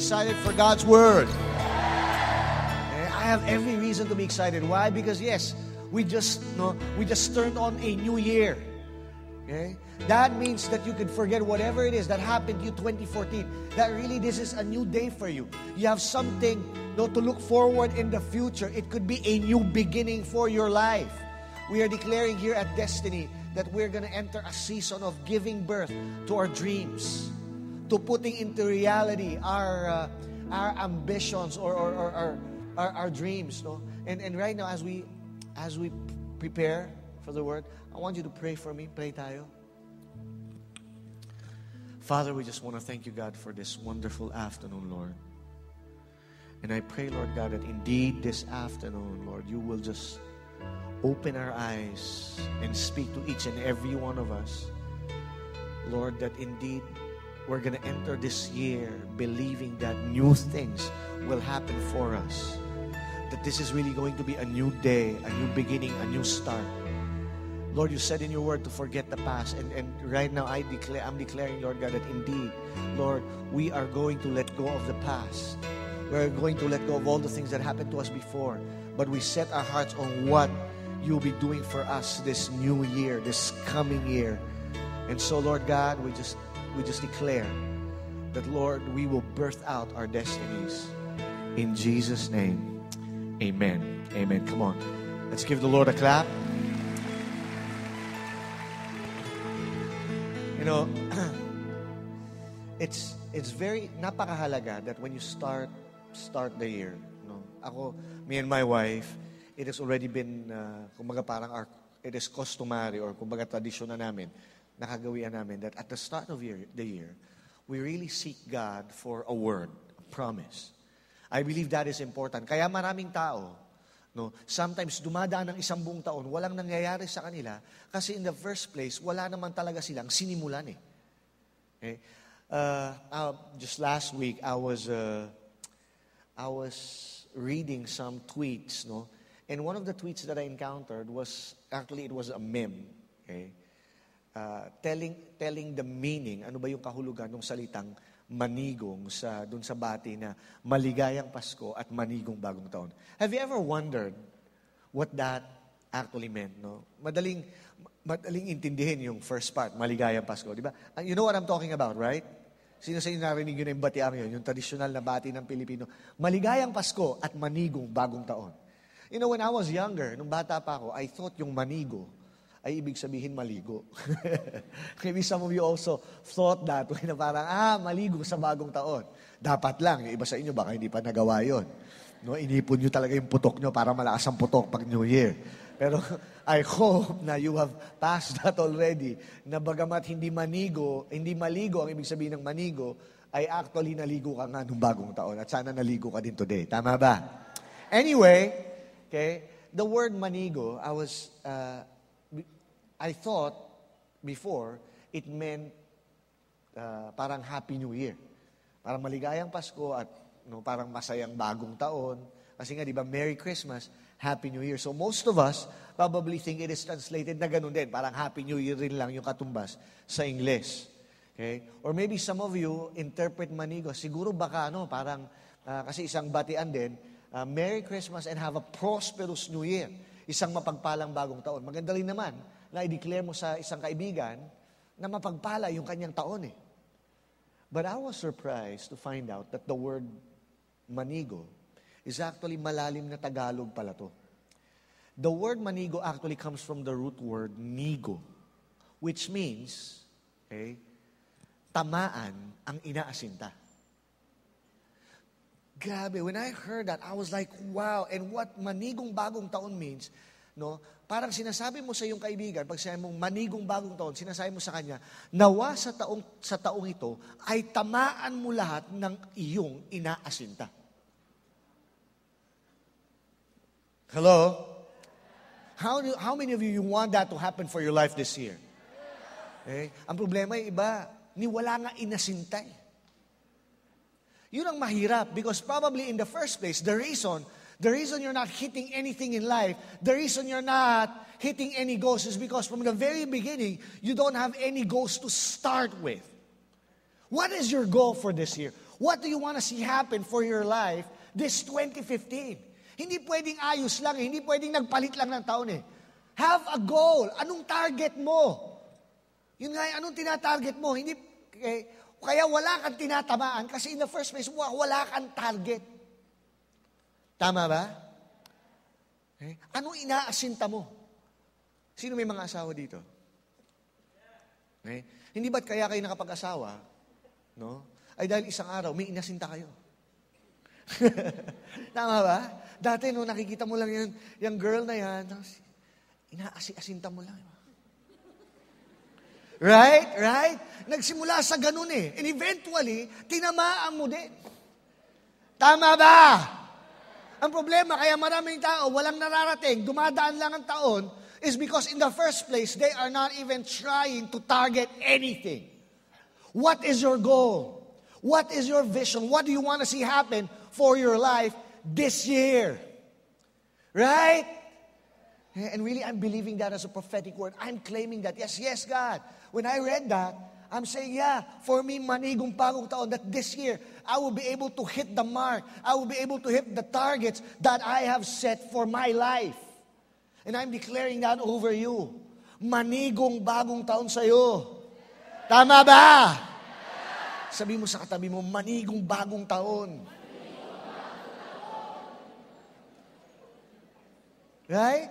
excited for God's Word? I have every reason to be excited. Why? Because yes, we just turned on a new year. Okay? That means that you can forget whatever it is that happened to you 2014. That really, this is a new day for you. You have something to look forward in the future. It could be a new beginning for your life. We are declaring here at Destiny that we're going to enter a season of giving birth to our dreams, to putting into reality our ambitions or our dreams. No? And right now, as we prepare for the Word, I want you to pray for me. Pray tayo. Father, we just want to thank you, God, for this wonderful afternoon, Lord. And I pray, Lord God, that indeed this afternoon, Lord, you will just open our eyes and speak to each and every one of us. Lord, that indeed we're going to enter this year believing that new things will happen for us. That this is really going to be a new day, a new beginning, a new start. Lord, you said in your word to forget the past. And right now I'm declaring, Lord God, that indeed, Lord, we are going to let go of the past. We're going to let go of all the things that happened to us before. But we set our hearts on what you'll be doing for us this new year, this coming year. And so, Lord God, we just declare that, Lord, we will birth out our destinies. In Jesus' name, amen. Amen. Come on. Let's give the Lord a clap. You know, it's very napakahalaga that when you start the year, me and my wife, it has already been, kumbaga parang it is customary or kumbaga tradisyon na namin, nakagawian namin that at the start of the year, we really seek God for a word, a promise. I believe that is important. Kaya maraming tao, sometimes dumadaan ng isang buong taon, walang nangyayari sa kanila kasi in the first place, wala naman talaga silang sinimulan eh. Okay? Just last week, I was reading some tweets, and one of the tweets that I encountered was, actually it was a meme, okay? Telling the meaning, ano ba yung kahulugan ng salitang manigong dun sa bati na maligayang Pasko at manigong bagong taon. Have you ever wondered what that actually meant, no? Madaling intindihin yung first part, maligayang Pasko, di ba? You know what I'm talking about, right? Sino sa inyo narinig yun yung batiang yun, yung traditional na bati ng Pilipino? Maligayang Pasko at manigong bagong taon. You know, when I was younger, nung bata pa ako, I thought yung manigo ay ibig sabihin maligo. Maybe some of you also thought that way na parang, maligo sa bagong taon. Dapat lang, yung iba sa inyo baka hindi pa nagawa yun. Inipon nyo talaga yung putok nyo para malakas ang putok pag New Year. Pero I hope na you have passed that already, na bagamat hindi maligo ang ibig sabihin ng manigo, ay actually naligo ka nga nung bagong taon. At sana naligo ka din today. Tama ba? Anyway, okay, the word manigo, I thought before it meant parang Happy New Year. Parang maligayang Pasko at parang masayang bagong taon. Kasi nga, di ba, Merry Christmas, Happy New Year. So most of us probably think it is translated na ganun din. Parang Happy New Year rin lang yung katumbas sa English. Okay? Or maybe some of you interpret manigo. Siguro baka, parang, kasi isang batian din, Merry Christmas and have a prosperous New Year. Isang mapagpalang bagong taon. Maganda rin naman na i-declare mo sa isang kaibigan na mapagpala yung kanyang taon eh. But I was surprised to find out that the word manigo is actually malalim na Tagalog pala to. The word manigo actually comes from the root word nigo, which means, okay, tamaan ang inaasinta. Grabe, when I heard that, I was like, wow. And what manigong bagong taon means, parang sinasabi mo sa iyong kaibigan, pag sinabi mong manigong bagong taon, sinasabi mo sa kanya, nawa sa taong ito ay tamaan mo lahat ng iyong inaasinta. Hello? How many of you want that to happen for your life this year? Okay? Ang problema yung iba, wala nga inasinta eh. Yun ang mahirap because probably in the first place, the reason you're not hitting anything in life, the reason you're not hitting any goals is because from the very beginning, you don't have any goals to start with. What is your goal for this year? What do you want to see happen for your life this 2015? Hindi pwedeng ayos lang, hindi pwedeng nagpalit lang ng taon eh. Have a goal. Anong target mo? Yun nga, anong tinatarget mo? Hindi, kaya wala kang tinatamaan kasi in the first place, wala kang target. Tama ba? Anong inaasinta mo? Sino may mga asawa dito? Hindi ba't kaya kayo nakapag-asawa? No? Ay dahil isang araw, may inasinta kayo. Tama ba? Dati no, nakikita mo lang yung girl na yan, inaasi-asinta mo lang. Right? Right? Nagsimula sa ganun eh. And eventually, tinamaan mo din. Tama ba? Ang problema, kaya maraming tao, walang nararating, dumadaan lang ang taon, is because in the first place, they are not even trying to target anything. What is your goal? What is your vision? What do you want to see happen for your life this year? Right? And really, I'm believing that as a prophetic word. I'm claiming that. Yes, God. When I read that, I'm saying, yeah, for me, manigong bagong taon, that this year, I will be able to hit the mark. I will be able to hit the targets that I have set for my life. And I'm declaring that over you. Manigong bagong taon sa'yo. Tama ba? Sabi mo sa katabi mo, manigong bagong taon. Right?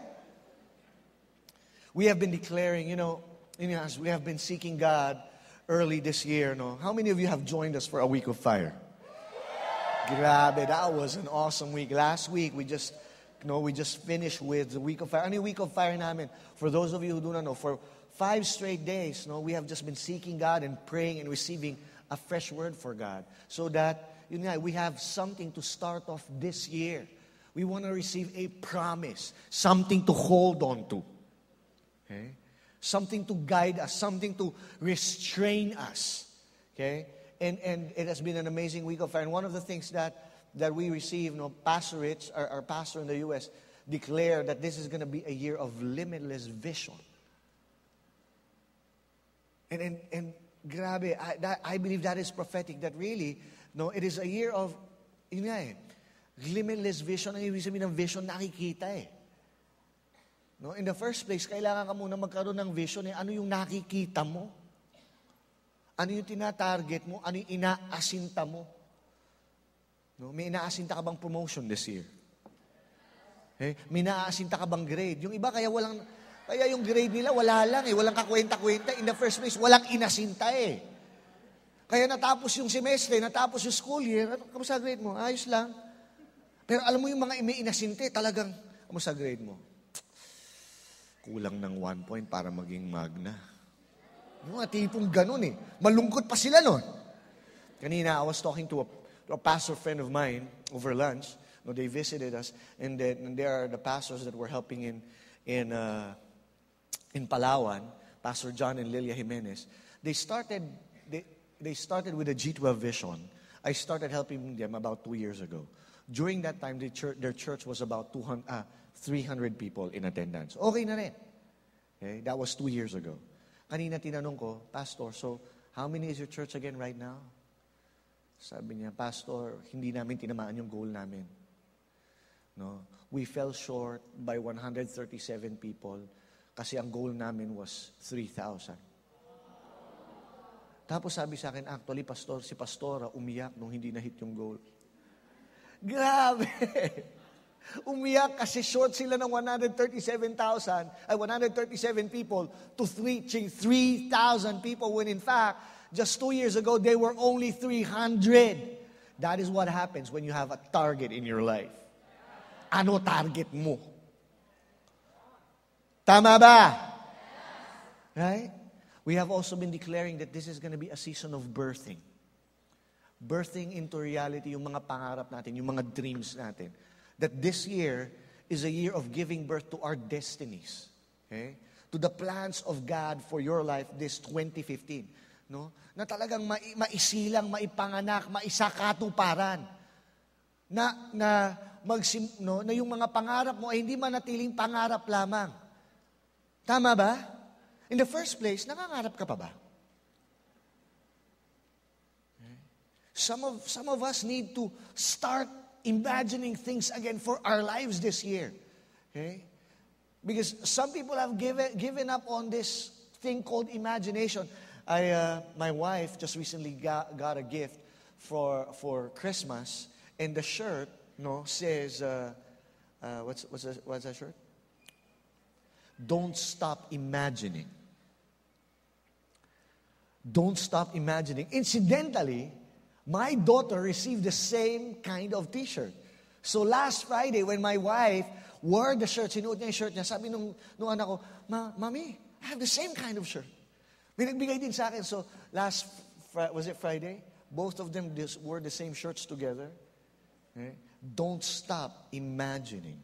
We have been declaring, as we have been seeking God early this year, no? How many of you have joined us for a week of fire? Grabe, that was an awesome week. Last week, we just finished with the week of fire. Ano yung week of fire namin? For those of you who do not know, for 5 straight days, we have just been seeking God and praying and receiving a fresh word for God. So that, we have something to start off this year. We want to receive a promise, something to hold on to. Okay? Something to guide us, something to restrain us. Okay? And it has been an amazing week of fire. And one of the things that we receive, Pastor Rich, our pastor in the U.S., declared that this is going to be a year of limitless vision. And grabe, I believe that is prophetic, that really, it is a year of, limitless vision. Ang ibig sabihin ng vision, nakikita eh. In the first place, kailangan ka muna magkaroon ng vision ano yung nakikita mo? Ano yung tinatarget mo? Ano yung inaasinta mo? May inaasinta ka bang promotion this year? May inaasinta ka bang grade? Yung iba kaya yung grade nila wala lang walang kakwenta-kwenta. In the first place, walang inasinta eh. Kaya natapos yung semestre, natapos yung school year, kamusta grade mo? Ayos lang. Pero alam mo yung mga may inasinte, talagang, kamusta grade mo? Kulang ng 1 point para maging magna. Yung mga tipong ganun eh. Malungkot pa sila nun. Kanina, I was talking to a pastor friend of mine over lunch. They visited us, and there are the pastors that were helping in Palawan, Pastor John and Lilia Jimenez. They started with a G12 vision. I started helping them about 2 years ago. During that time, their church was about 300 people in attendance. Okay na rin. Okay? That was 2 years ago. Kanina tinanong ko, Pastor, so how many is your church again right now? Sabi niya, Pastor, hindi namin tinamaan yung goal namin. We fell short by 137 people kasi ang goal namin was 3,000. Tapos sabi sa akin, actually, si Pastora umiyak nung hindi na-hit yung goal. Grabe! Umiyak kasi short sila ng 137 people to reaching 3,000 people when in fact, just 2 years ago, they were only 300. That is what happens when you have a target in your life. Ano target mo? Tama ba? Right? We have also been declaring that this is going to be a season of birthing. Birthing into reality yung mga pangarap natin, yung mga dreams natin. That this year is a year of giving birth to our destinies. Okay? To the plans of God for your life this 2015. Na talagang maisilang, maipanganak, maisakatuparan. Na yung mga pangarap mo ay hindi manatiling pangarap lamang. Tama ba? In the first place, nangangarap ka pa ba? Some of us need to start imagining things again for our lives this year. Okay? Because some people have given up on this thing called imagination. My wife just recently got a gift for Christmas, and the shirt, says, what's that shirt? Don't stop imagining. Don't stop imagining. Incidentally, my daughter received the same kind of t-shirt. So last Friday, when my wife wore the shirt, sinuot niya yung shirt niya, sabi nung anak ko, Mommy, I have the same kind of shirt. May nagbigay din sa akin. So was it Friday? Both of them wore the same shirts together. Okay? Don't stop imagining.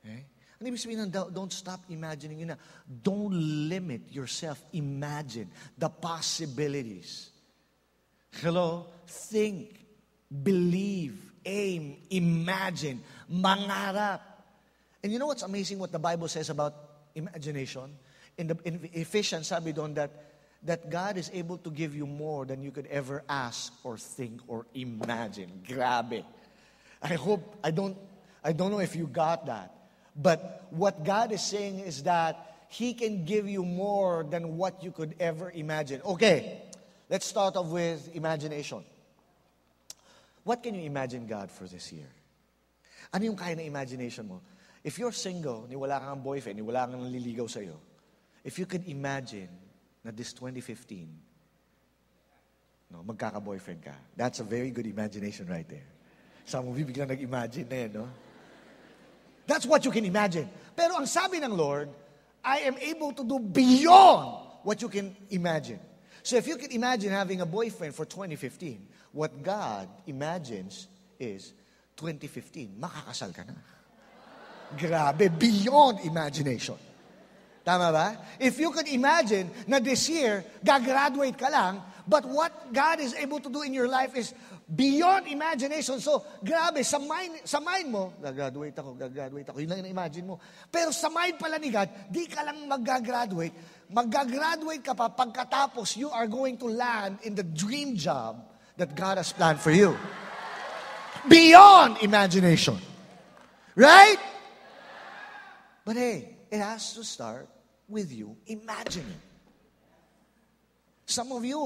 Okay? Ano ibig sabihin ng don't stop imagining? Yun na, don't limit yourself. Imagine the possibilities. Hello? Think, believe, aim, imagine, mangarap. And you know what's amazing what the Bible says about imagination? In Ephesians, sabi doon that God is able to give you more than you could ever ask or think or imagine. Grabe. I don't know if you got that. But what God is saying is that He can give you more than what you could ever imagine. Okay, let's start off with imagination. What can you imagine God for this year? Ano yung kaya na imagination mo? If you're single, ni wala kang boyfriend, ni wala kang naliligaw sa'yo, if you could imagine na this 2015, magkaka-boyfriend ka, that's a very good imagination right there. Some of you biglang nag-imagine na yan, no? That's what you can imagine. Pero ang sabi ng Lord, I am able to do beyond what you can imagine. So if you can imagine having a boyfriend for 2015, what God imagines is 2015, makakasal ka na. Grabe, beyond imagination. Tama ba? If you could imagine na this year, gagraduate ka lang, but what God is able to do in your life is beyond imagination. So, grabe, sa mind mo, gagraduate ako. Yun lang na-imagine mo. Pero sa mind pala ni God, di ka lang mag-graduate. Mag-graduate ka pa, pagkatapos, you are going to land in the dream job that God has planned for you. Beyond imagination. Right? But hey, it has to start with you imagining. Some of you,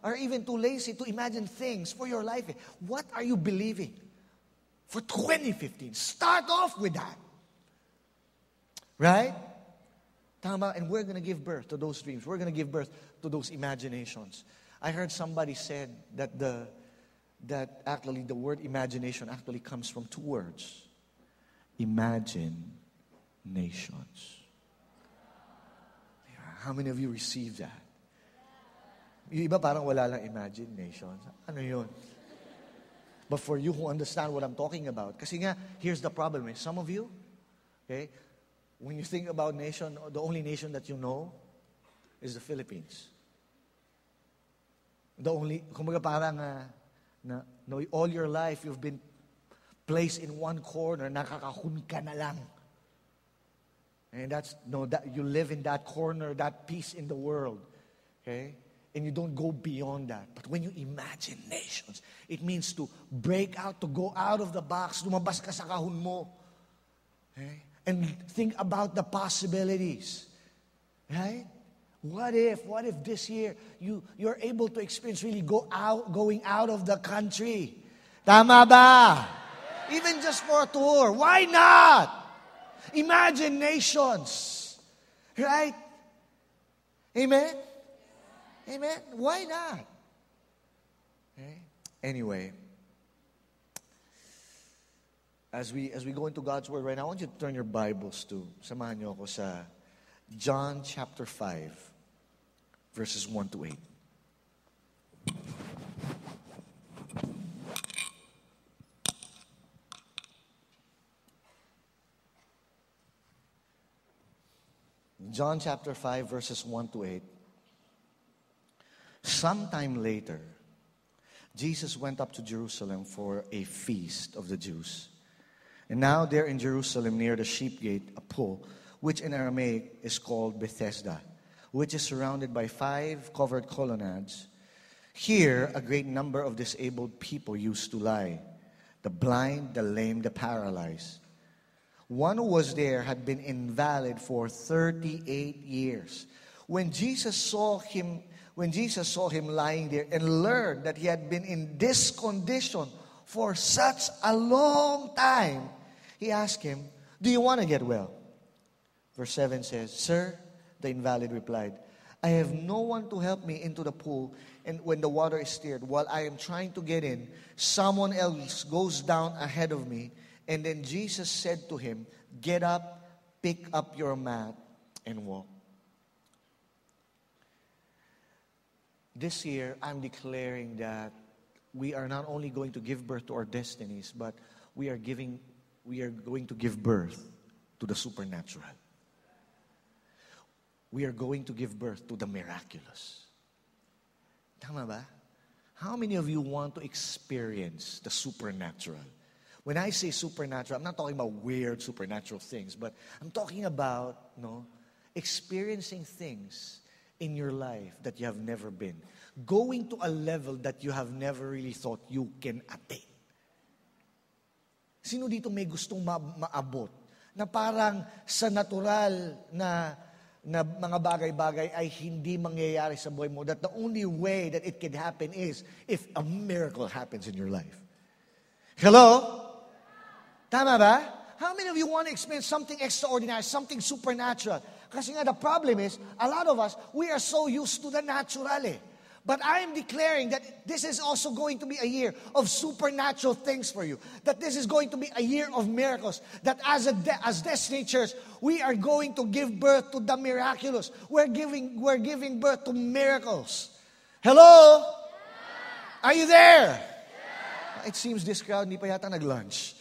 are even too lazy to imagine things for your life. What are you believing for 2015? Start off with that. Right? Tama, and we're going to give birth to those dreams. We're going to give birth to those imaginations. I heard somebody said that actually the word imagination actually comes from two words. Imagine nations. How many of you received that? Yung iba parang wala lang imagination. Ano yun? But for you who understand what I'm talking about, kasi nga, here's the problem. Some of you, okay, when you think about nation, the only nation that you know is the Philippines. Kumbaga parang, all your life, you've been placed in one corner, nakakahun ka na lang. And that you live in that corner, that piece in the world. Okay? And you don't go beyond that. But when you imagine nations, it means to break out, to go out of the box, lumabas ka sa kahon mo. Okay? And think about the possibilities. Right? What if this year you're able to experience really going out of the country? Tama ba? Even just for a tour. Why not? Imagine nations. Right? Amen? Amen? Why not? Okay? Anyway, as we go into God's Word right now, I want you to turn your Bibles to, samahan niyo ako sa John chapter 5, verses 1 to 8. John chapter 5, verses 1 to 8. Sometime later, Jesus went up to Jerusalem for a feast of the Jews. And now there in Jerusalem near the sheep gate, a pool, which in Aramaic is called Bethesda, which is surrounded by 5 covered colonnades. Here, a great number of disabled people used to lie. The blind, the lame, the paralyzed. One who was there had been invalid for 38 years. When Jesus saw him lying there and learned that he had been in this condition for such a long time, he asked him, "Do you want to get well?" Verse 7 says, "Sir," the invalid replied, "I have no one to help me into the pool, and when the water is stirred, while I am trying to get in, someone else goes down ahead of me." And then Jesus said to him, "Get up, pick up your mat, and walk." This year, I'm declaring that we are not only going to give birth to our destinies, but we are going to give birth to the supernatural. We are going to give birth to the miraculous. Tama ba? How many of you want to experience the supernatural? When I say supernatural, I'm not talking about weird supernatural things, but I'm talking about, experiencing things in your life that you have never been. Going to a level that you have never really thought you can attain. Sino dito may gustong maabot? Na parang sa natural na mga bagay-bagay ay hindi mangyayari sa buhay mo. That the only way that it can happen is if a miracle happens in your life. Hello? Tama ba? How many of you want to experience something extraordinary, something supernatural? Kasi nga the problem is, a lot of us, we are so used to the natural eh. But I am declaring that this is also going to be a year of supernatural things for you. That this is going to be a year of miracles. That as Destiny Church, we are going to give birth to the miraculous. We're giving birth to miracles. Hello? Are you there? It seems this crowd hindi pa yata nag-lunch.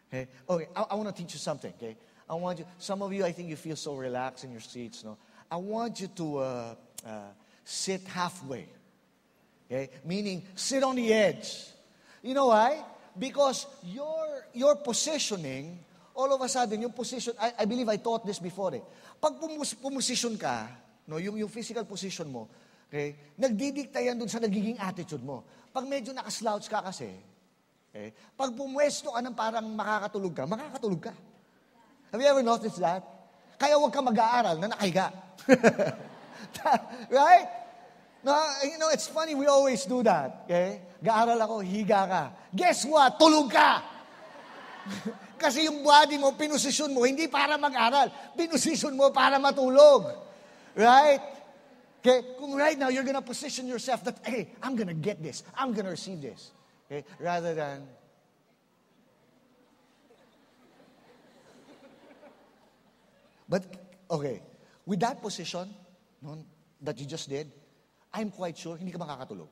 Okay, I want to teach you something, okay? Some of you, I think you feel so relaxed in your seats, no? I want you to sit halfway. Okay? Meaning, sit on the edge. You know why? Because your positioning, all of a sudden, yung position, I believe I taught this before eh. Pag pumosisyon ka, no, yung physical position mo, okay, nagdidikta yan dun sa nagiging attitude mo. Pag medyo nakaslouch ka kasi, okay, pag pumwesto ka ng parang makakatulog ka. Have you ever noticed that? Kaya huwag ka mag-aaral na nakahiga. Right? No, it's funny, we always do that. Okay? Gaaral ako, higa ka. Guess what? Tulog ka! Kasi yung body mo, pinusisyon mo, hindi para mag-aral. Pinusisyon mo para matulog. Right? Okay? Kung right now, you're gonna position yourself that, hey, I'm gonna get this. I'm gonna receive this. Okay? Rather than, but, okay, with that position, that you just did, I'm quite sure, hindi ka makakatulog.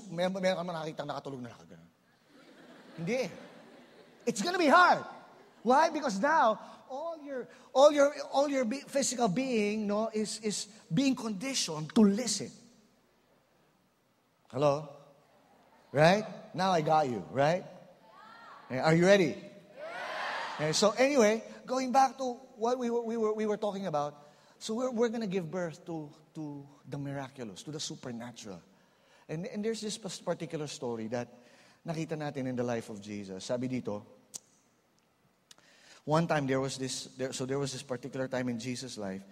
Meron ka nakakitang nakatulog na nakagano. Hindi. It's gonna be hard. Why? Because now, all your physical being, is being conditioned to listen. Hello? Right? Now I got you, right? Are you ready? Yeah. So anyway, going back to what we were talking about, so we're going to give birth to the miraculous, to the supernatural. And there's this particular story that nakita natin in the life of Jesus. Sabi dito, one time there was this particular time in Jesus' life,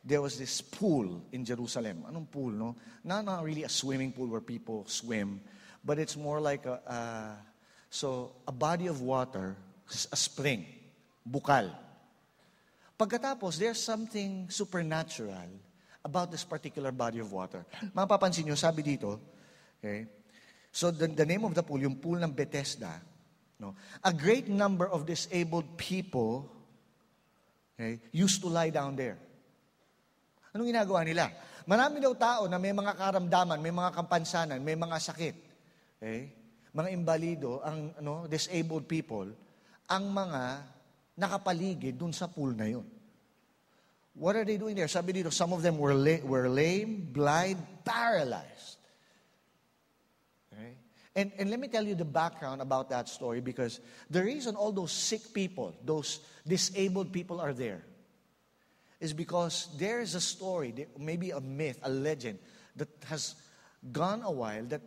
there was this pool in Jerusalem. Anong pool, no? Not really a swimming pool where people swim, but it's more like a body of water, a spring, bukal. Pagkatapos, there's something supernatural about this particular body of water. Mapapansin nyo, sabi dito, okay, so the name of the pool, yung pool ng Bethesda, no, a great number of disabled people, okay, used to lie down there. Anong ginagawa nila? Marami daw tao na may mga karamdaman, may mga kampansanan, may mga sakit. Okay? Mga imbalido, disabled people, ang mga nakapaligid dun sa pool na yun. What are they doing there? Sabi dito, some of them were lame, blind, paralyzed. Okay? And let me tell you the background about that story, because the reason all those sick people, those disabled people are there is because there is a story, maybe a myth, a legend, that has gone a while that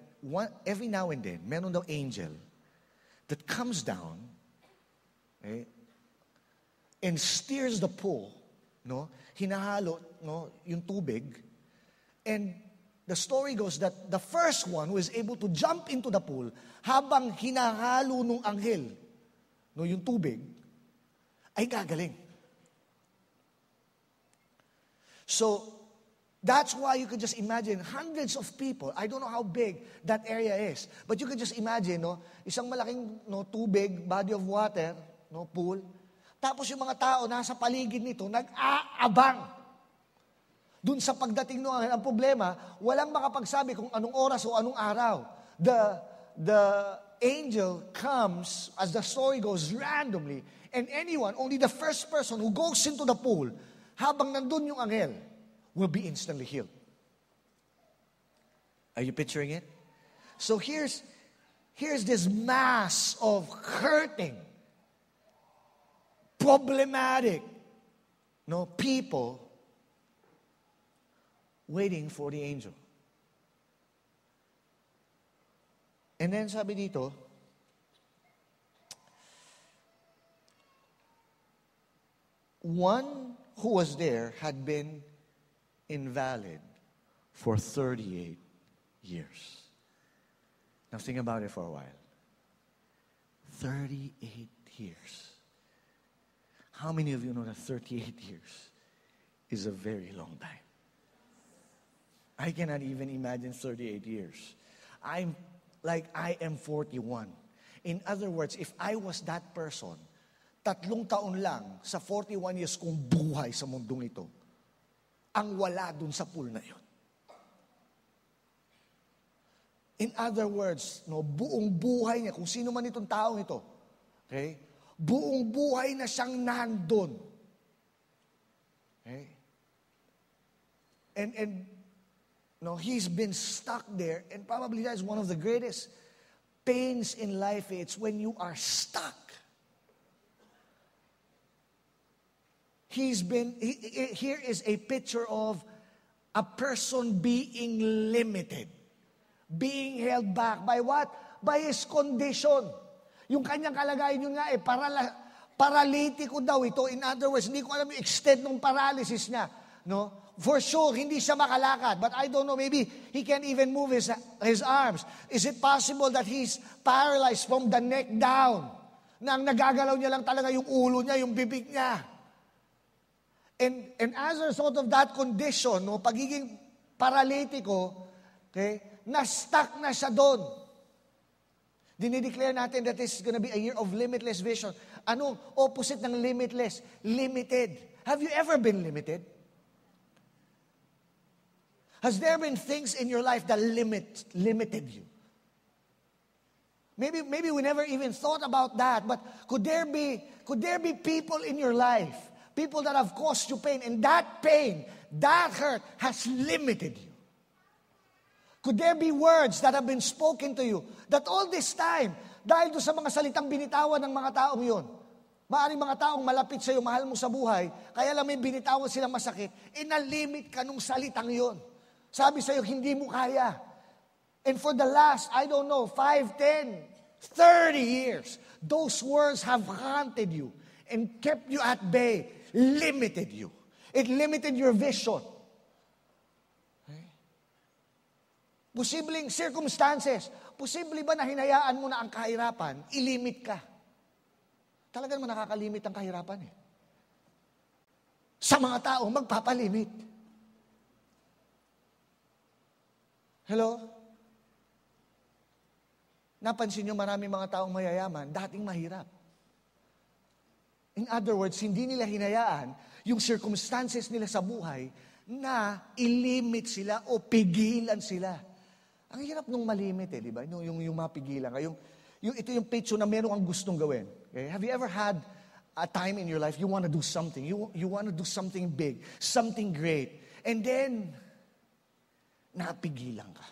every now and then, meron daw angel that comes down, okay, and steers the pool, no? Hinahalo, no, yung tubig. And the story goes that the first one who is able to jump into the pool habang hinahalo nung anghel, no, yung tubig, ay gagaling. So, that's why you could just imagine hundreds of people. I don't know how big that area is. But you could just imagine, no, isang malaking, no, tubig, body of water, no, pool. Tapos yung mga tao nasa paligid nito, nag-aabang. Dun sa pagdating nung ang problema, walang makapagsabi kung anong oras o anong araw. The angel comes, as the story goes, randomly. And anyone, only the first person who goes into the pool, habang nandun yung anghel, will be instantly healed. Are you picturing it? So here's this mass of hurting, problematic, no, people waiting for the angel. And then sabi dito, one who was there had been invalid for 38 years. Now think about it for a while. 38 years. How many of you know that 38 years is a very long time? I cannot even imagine 38 years. I am 41. In other words, if I was that person, 3 taon lang sa 41 years kong buhay sa mundong ito, ang wala dun sa pool na yun. In other words, no, buong buhay niya, kung sino man itong taong ito, okay, buong buhay na siyang nandun. Okay? And no, he's been stuck there, and probably that is one of the greatest pains in life. It's when you are stuck. Here is a picture of a person being limited, being held back by what? By his condition. Yung kanyang kalagayan yun nga, paralitiko daw ito. In other words, hindi ko alam yung extent ng paralysis niya. No? For sure, hindi siya makalakad. But I don't know, maybe he can't even move his arms. Is it possible that he's paralyzed from the neck down? Na ang nagagalaw niya lang talaga yung ulo niya, yung bibig niya. And as a result of that condition, no, pagiging paralitiko, okay, na-stuck na siya doon. Dinideclare natin that this is gonna be a year of limitless vision. Anong opposite ng limitless? Limited. Have you ever been limited? Has there been things in your life that limited you? Maybe we never even thought about that, but could there be people in your life, people that have caused you pain, and that pain, that hurt has limited you? Could there be words that have been spoken to you that all this time, dahil doon sa mga salitang binitawan ng mga taong yun, maaaring mga taong malapit sa iyo, mahal mo sa buhay, kaya lang may binitawan silang masakit, inalimit ka nung salitang yun. Sabi sa iyo, hindi mo kaya. And for the last, 5, 10, 30 years, those words have haunted you and kept you at bay, limited you. It limited your vision. Okay? Posibleng circumstances. Posible ba na hinayaan mo na ang kahirapan, ilimit ka? Talagang naman nakakalimit ang kahirapan eh. Sa mga taong magpapalimit. Hello? Napansin nyo maraming mga taong mayayaman, dating mahirap. In other words, hindi nila hinayaan yung circumstances nila sa buhay na ilimit sila o pigilan sila. Ang hirap nung malimit di ba? Yung mapigilan ka. Ito yung picture na meron kang gustong gawin. Okay? Have you ever had a time in your life you want to do something? You want to do something big, something great. And then, napigilan ka.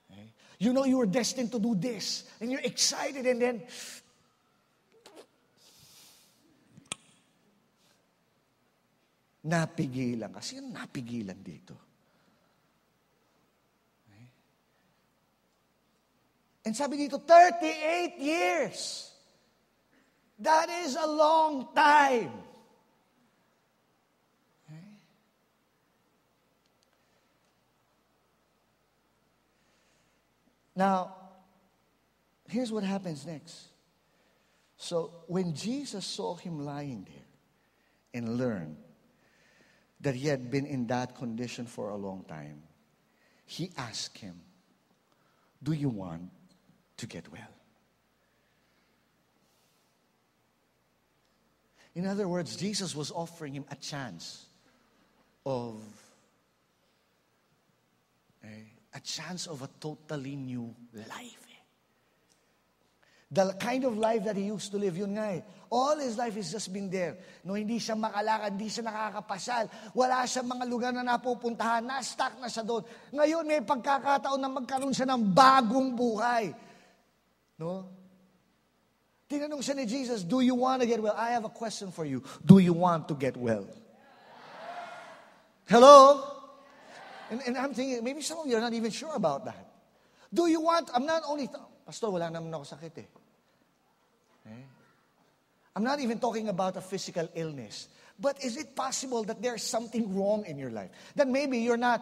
Okay? You know you were destined to do this, and you're excited, and then, napigilan ka. Sino napigilan dito? Okay. And sabi dito, 38 years. That is a long time. Okay. Now, here's what happens next. So, when Jesus saw him lying there and learned that he had been in that condition for a long time, he asked him, "Do you want to get well?" In other words, Jesus was offering him a chance of a totally new life. The kind of life that he used to live, yun nga eh. All his life has just been there. No, hindi siya makalakad, hindi siya nakakapasal. Wala siyang mga lugar na napupuntahan. Na-stuck na siya doon. Ngayon may pagkakataon na magkaroon siya ng bagong buhay. No? Tinanong siya ni Jesus, "Do you want to get well?" I have a question for you. Do you want to get well? Hello? And I'm thinking, maybe some of you are not even sure about that. Do you want, I'm not only, Pastor, wala naman ako sakit eh. I'm not even talking about a physical illness. But is it possible that there's something wrong in your life? That maybe you're not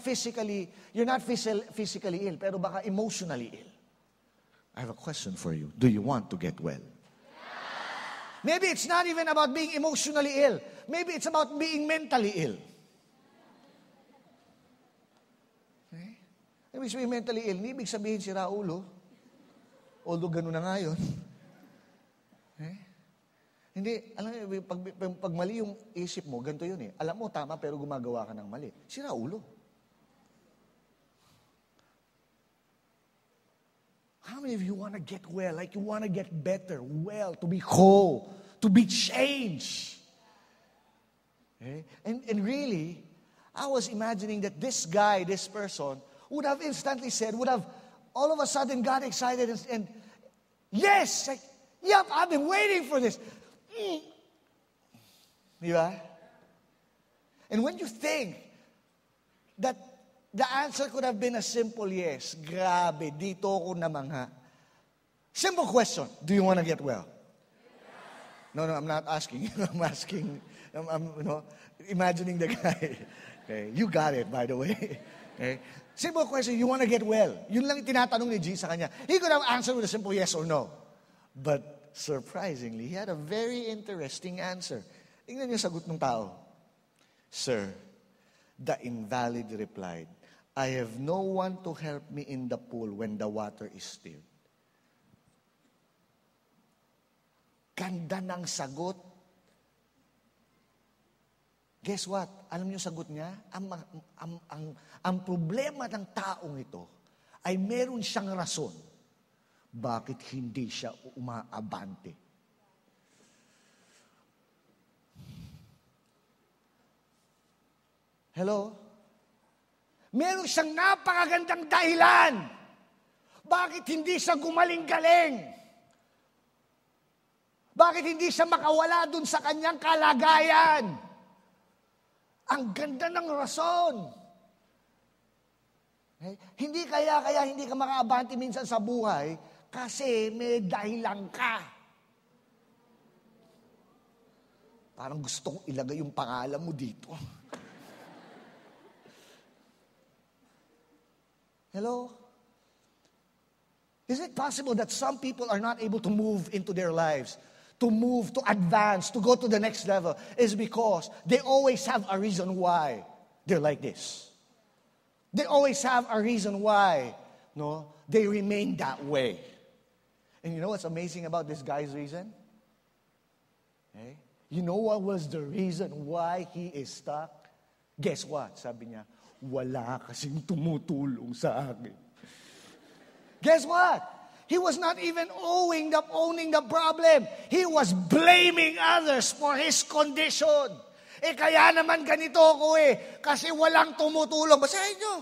physically ill, pero baka emotionally ill. I have a question for you. Do you want to get well? Maybe it's not even about being emotionally ill. Maybe it's about being mentally ill. Okay? Ibig sabihin mentally ill, ibig sabihin sira ulo. Although gano'n na nga yun. Okay? Hindi, alam mo, pag mali yung isip mo, ganito yun eh. Alam mo, tama, pero gumagawa ka ng mali. Sira ulo. How many of you want to get well? Like you want to get better, well, to be whole, to be changed? Okay? And really, I was imagining that this guy, this person, would have instantly said, would have all of a sudden got excited and yes, like, yep, I've been waiting for this. Diba? And when you think that the answer could have been a simple yes, grabe, dito ako namangha. Simple question, do you want to get well? No, I'm not asking you. I'm asking, imagining the guy. Okay, you got it, by the way. Okay. Simple question, you want to get well? Yun lang tinatanong ni Jesus sa kanya. He could have answered with a simple yes or no. But surprisingly, he had a very interesting answer. Tingnan niyo sagot ng tao. "Sir," the invalid replied, "I have no one to help me in the pool when the water is still." Ganda ng sagot. Guess what? Alam niyo sagot niya? Ang problema ng taong ito ay meron siyang rason bakit hindi siya umaabante. Hello? Meron siyang napakagandang dahilan bakit hindi siya gumaling-galing. Bakit hindi siya makawala dun sa kanyang kalagayan. Ang ganda ng rason. Okay? Hindi kaya hindi ka makaabante minsan sa buhay kasi may dahilan ka. Parang gusto kong ilagay yung pangalan mo dito. Hello? Is it possible that some people are not able to move into their lives, to move, to advance, to go to the next level, is because they always have a reason why they're like this. They always have a reason why, they remain that way. And you know what's amazing about this guy's reason? Okay? You know what was the reason why he is stuck? Guess what? Sabi niya, wala kasing tumutulong sa akin. Guess what? He was not even owning the problem. He was blaming others for his condition. Kaya naman ganito ako kasi walang tumutulong. Basahin nyo.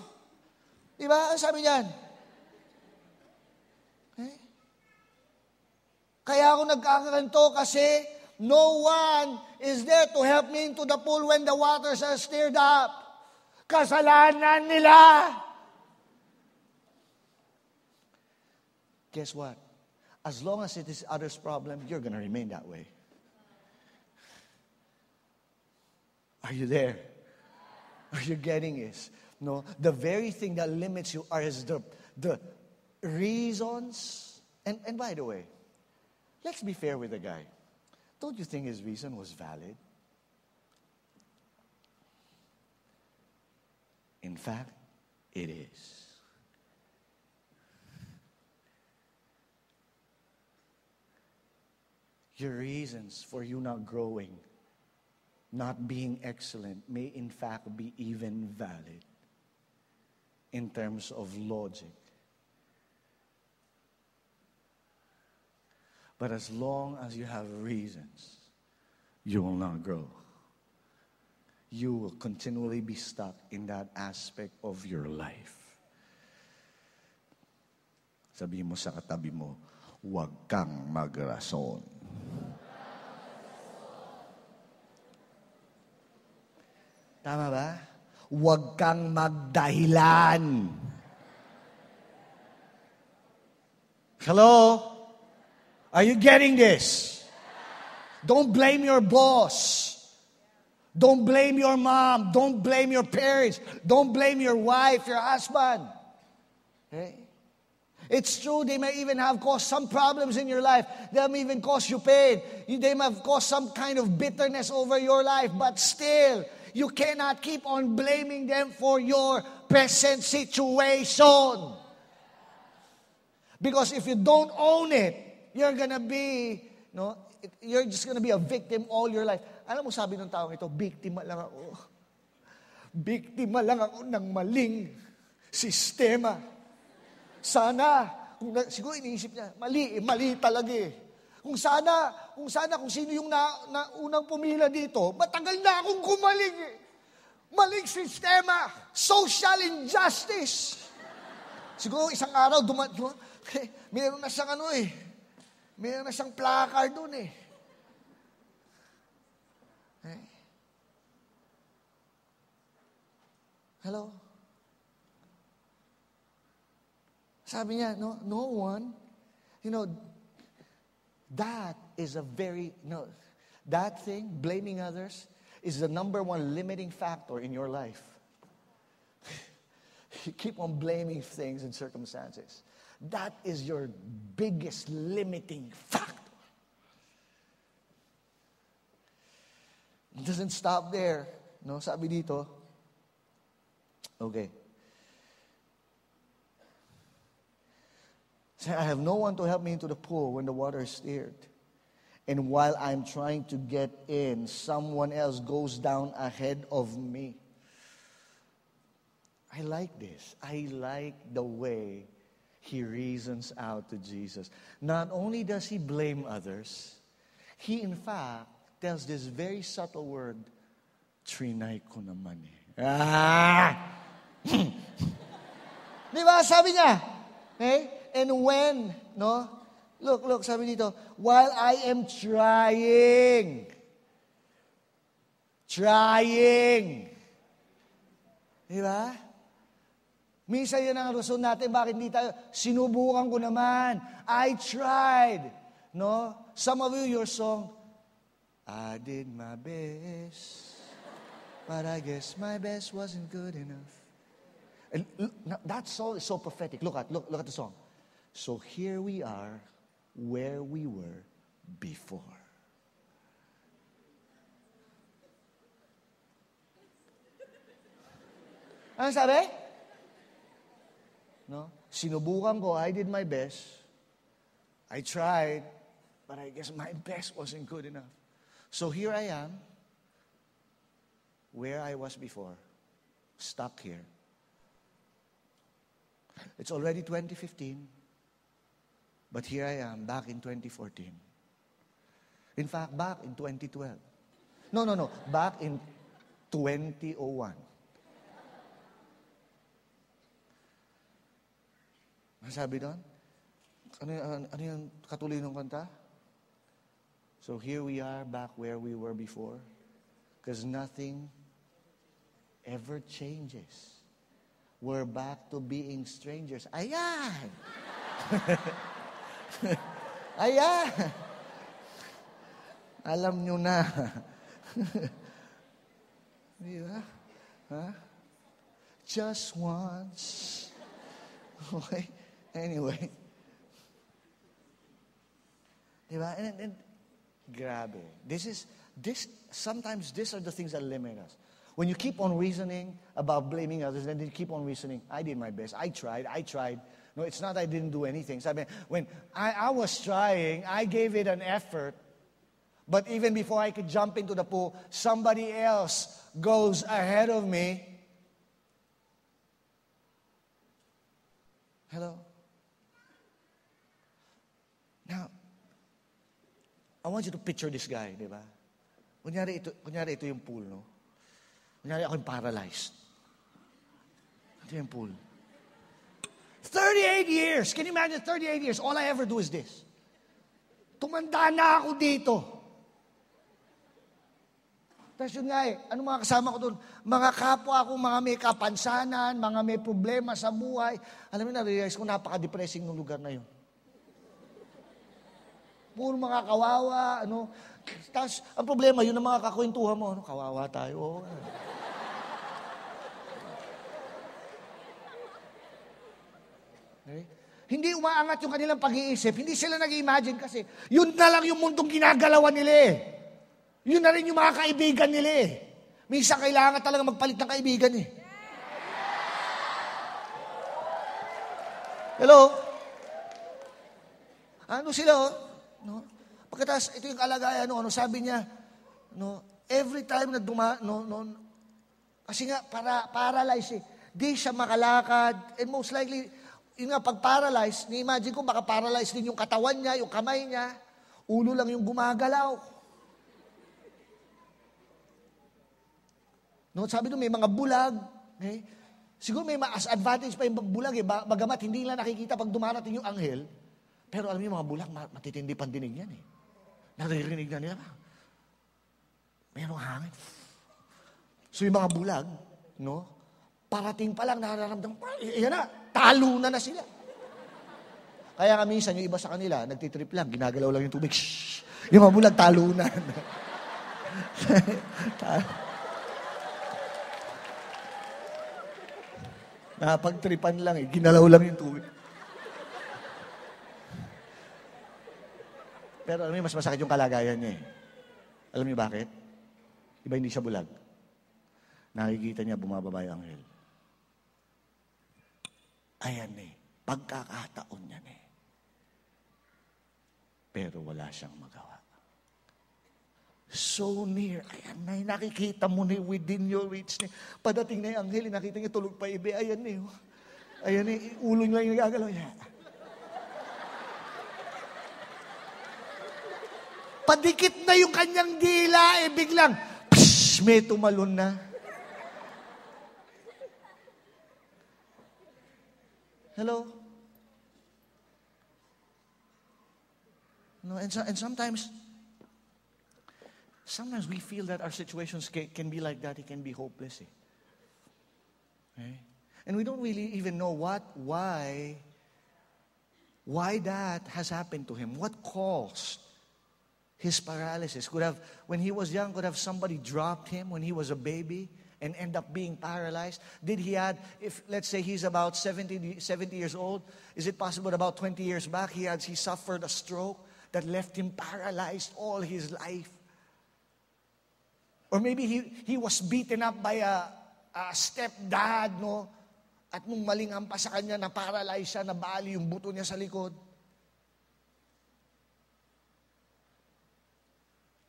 Diba? Ano sabi niyan? Kaya ako nagkakanto kasi No one is there to help me into the pool when the waters are stirred up. Kasalanan nila. Guess what? As long as it is others' problem, you're going to remain that way. Are you there? Are you getting this? No, the very thing that limits you is the reasons. And by the way, let's be fair with the guy. Don't you think his reason was valid? In fact, it is. Your reasons for you not growing, not being excellent, may in fact be even valid in terms of logic. But as long as you have reasons, you will not grow. You will continually be stuck in that aspect of your life. Sabihin mo sa katabi mo, huwag kang magrason. Tama ba? Huwag kang magdahilan. Hello? Are you getting this? Don't blame your boss. Don't blame your mom. Don't blame your parents. Don't blame your wife, your husband. Okay? It's true, they may even have caused some problems in your life. They may even cause you pain. They may have caused some kind of bitterness over your life. But still, you cannot keep on blaming them for your present situation. Because if you don't own it, you're gonna be, you're just gonna be a victim all your life. Alam mo, sabi ng taong ito, biktima lang ako. Biktima lang ako ng maling sistema. Sana, siguro iniisip niya, mali talaga eh. Kung sino yung unang pumila dito, matagal na akong gumaling eh. Maling sistema, social injustice. Siguro isang araw, mayroon na siyang mayroon na siyang placard doon eh. Hello? Sabi niya, no one, that is a very, that thing, blaming others, is the number one limiting factor in your life. You keep on blaming things and circumstances. That is your biggest limiting factor. It doesn't stop there. No, sabi dito, okay. I have no one to help me into the pool when the water is stirred. And while I'm trying to get in, someone else goes down ahead of me. I like this. I like the way he reasons out to Jesus. Not only does he blame others, he in fact tells this very subtle word, trinay ko naman eh. Di ba? Sabi niya, okay? And when, look, sabi dito, while I am trying. Di ba? Minsan yun ang rason natin, bakit hindi tayo, sinubukan ko naman, I tried. No? Some of you, your song, I did my best, but I guess my best wasn't good enough. And that song is so prophetic. Look at the song. So here we are, where we were before. Ano sabi? No? Sinubukan ko, I did my best. I tried, but I guess my best wasn't good enough. So here I am, where I was before, stuck here. It's already 2015, but here I am, back in 2014. In fact, back in 2012. No, back in 2001. Ano sabi doon? Ano yung katuloy ng kanta? So here we are back where we were before. Because nothing ever changes. We're back to being strangers. Ayan! Ayan! Alam nyo na. Di ba? Huh? Just once. Okay? Anyway. Di ba? And grabe. Sometimes these are the things that limit us. When you keep on reasoning about blaming others, then you keep on reasoning, I did my best. I tried. No, it's not I didn't do anything. Sabi, when I was trying, I gave it an effort. But even before I could jump into the pool, somebody else goes ahead of me. Hello? Now, I want you to picture this guy, di ba? Kunyari ito yung pool, no? Kunyari ako yung paralyzed. Ito yung pool. 38 years! Can you imagine 38 years? All I ever do is this. Tumanda na ako dito. Tapos yun nga ano mga kasama ko doon? Mga kapwa ko, mga may kapansanan, mga may problema sa buhay. Alam mo, na-realize ko, napaka-depressing ng lugar na yun. Puro mga kawawa, Tapos, ang problema, yun ang mga kakwentuhan mo, kawawa tayo. Okay? Hindi umaangat yung kanilang pag-iisip. Hindi sila nag-imagine kasi yun na lang yung mundong ginagalawan nila eh. Yun na rin yung mga kaibigan nila eh. Minsan kailangan talaga magpalit ng kaibigan eh. Hello? Ano sila No? Pagkatapos, ito yung kalagayan, sabi niya, every time na kasi nga, paralyzed eh. Di siya makalakad, and most likely, yun nga, pag paralyzed, ni-imagine ko, baka paralyzed din yung katawan niya, yung kamay niya, ulo lang yung gumagalaw. Sabi doon, may mga bulag, okay? Siguro may mas advantage pa yung bulag eh, bagamat hindi nila nakikita pag dumarating yung anghel, pero alam niyo, mga bulag, matitindi pandinig yan eh. Naririnig na nila. Mayroong hangin. So yung mga bulag, parating pa lang, nararamdaman, yan na, talunan na sila. Kaya nga minsan, yung iba sa kanila, nagtitrip lang, ginagalaw lang yung tubig. Shhh! Yung mga bulag, talunan. Napagtripan lang ginalaw lang yung tubig. Pero alam niyo, mas masakit yung kalagayan niya eh. Alam niyo bakit? Iba hindi siya bulag. Nakikita niya bumababa yung anghel. Ayan pagkakataon niya Pero wala siyang magawa. So near. Ayan nakikita mo within your reach Padating na yung anghel, nakita niya tulog pa ibe. Ayan Ayan ulo niya yung nagagalaw niya. Padikit na yung kanyang dila, biglang, may tumalon na. Hello? And sometimes we feel that our situations can be like that. It can be hopeless. Okay? And we don't really even know why that has happened to him. What caused his paralysis? When he was young, could have somebody dropped him when he was a baby and end up being paralyzed? If let's say he's about 70 years old, is it possible about 20 years back he suffered a stroke that left him paralyzed all his life? Or maybe he was beaten up by a stepdad, At nung malingham pa sa kanya, na-paralyze siya, nabali yung buto niya sa likod.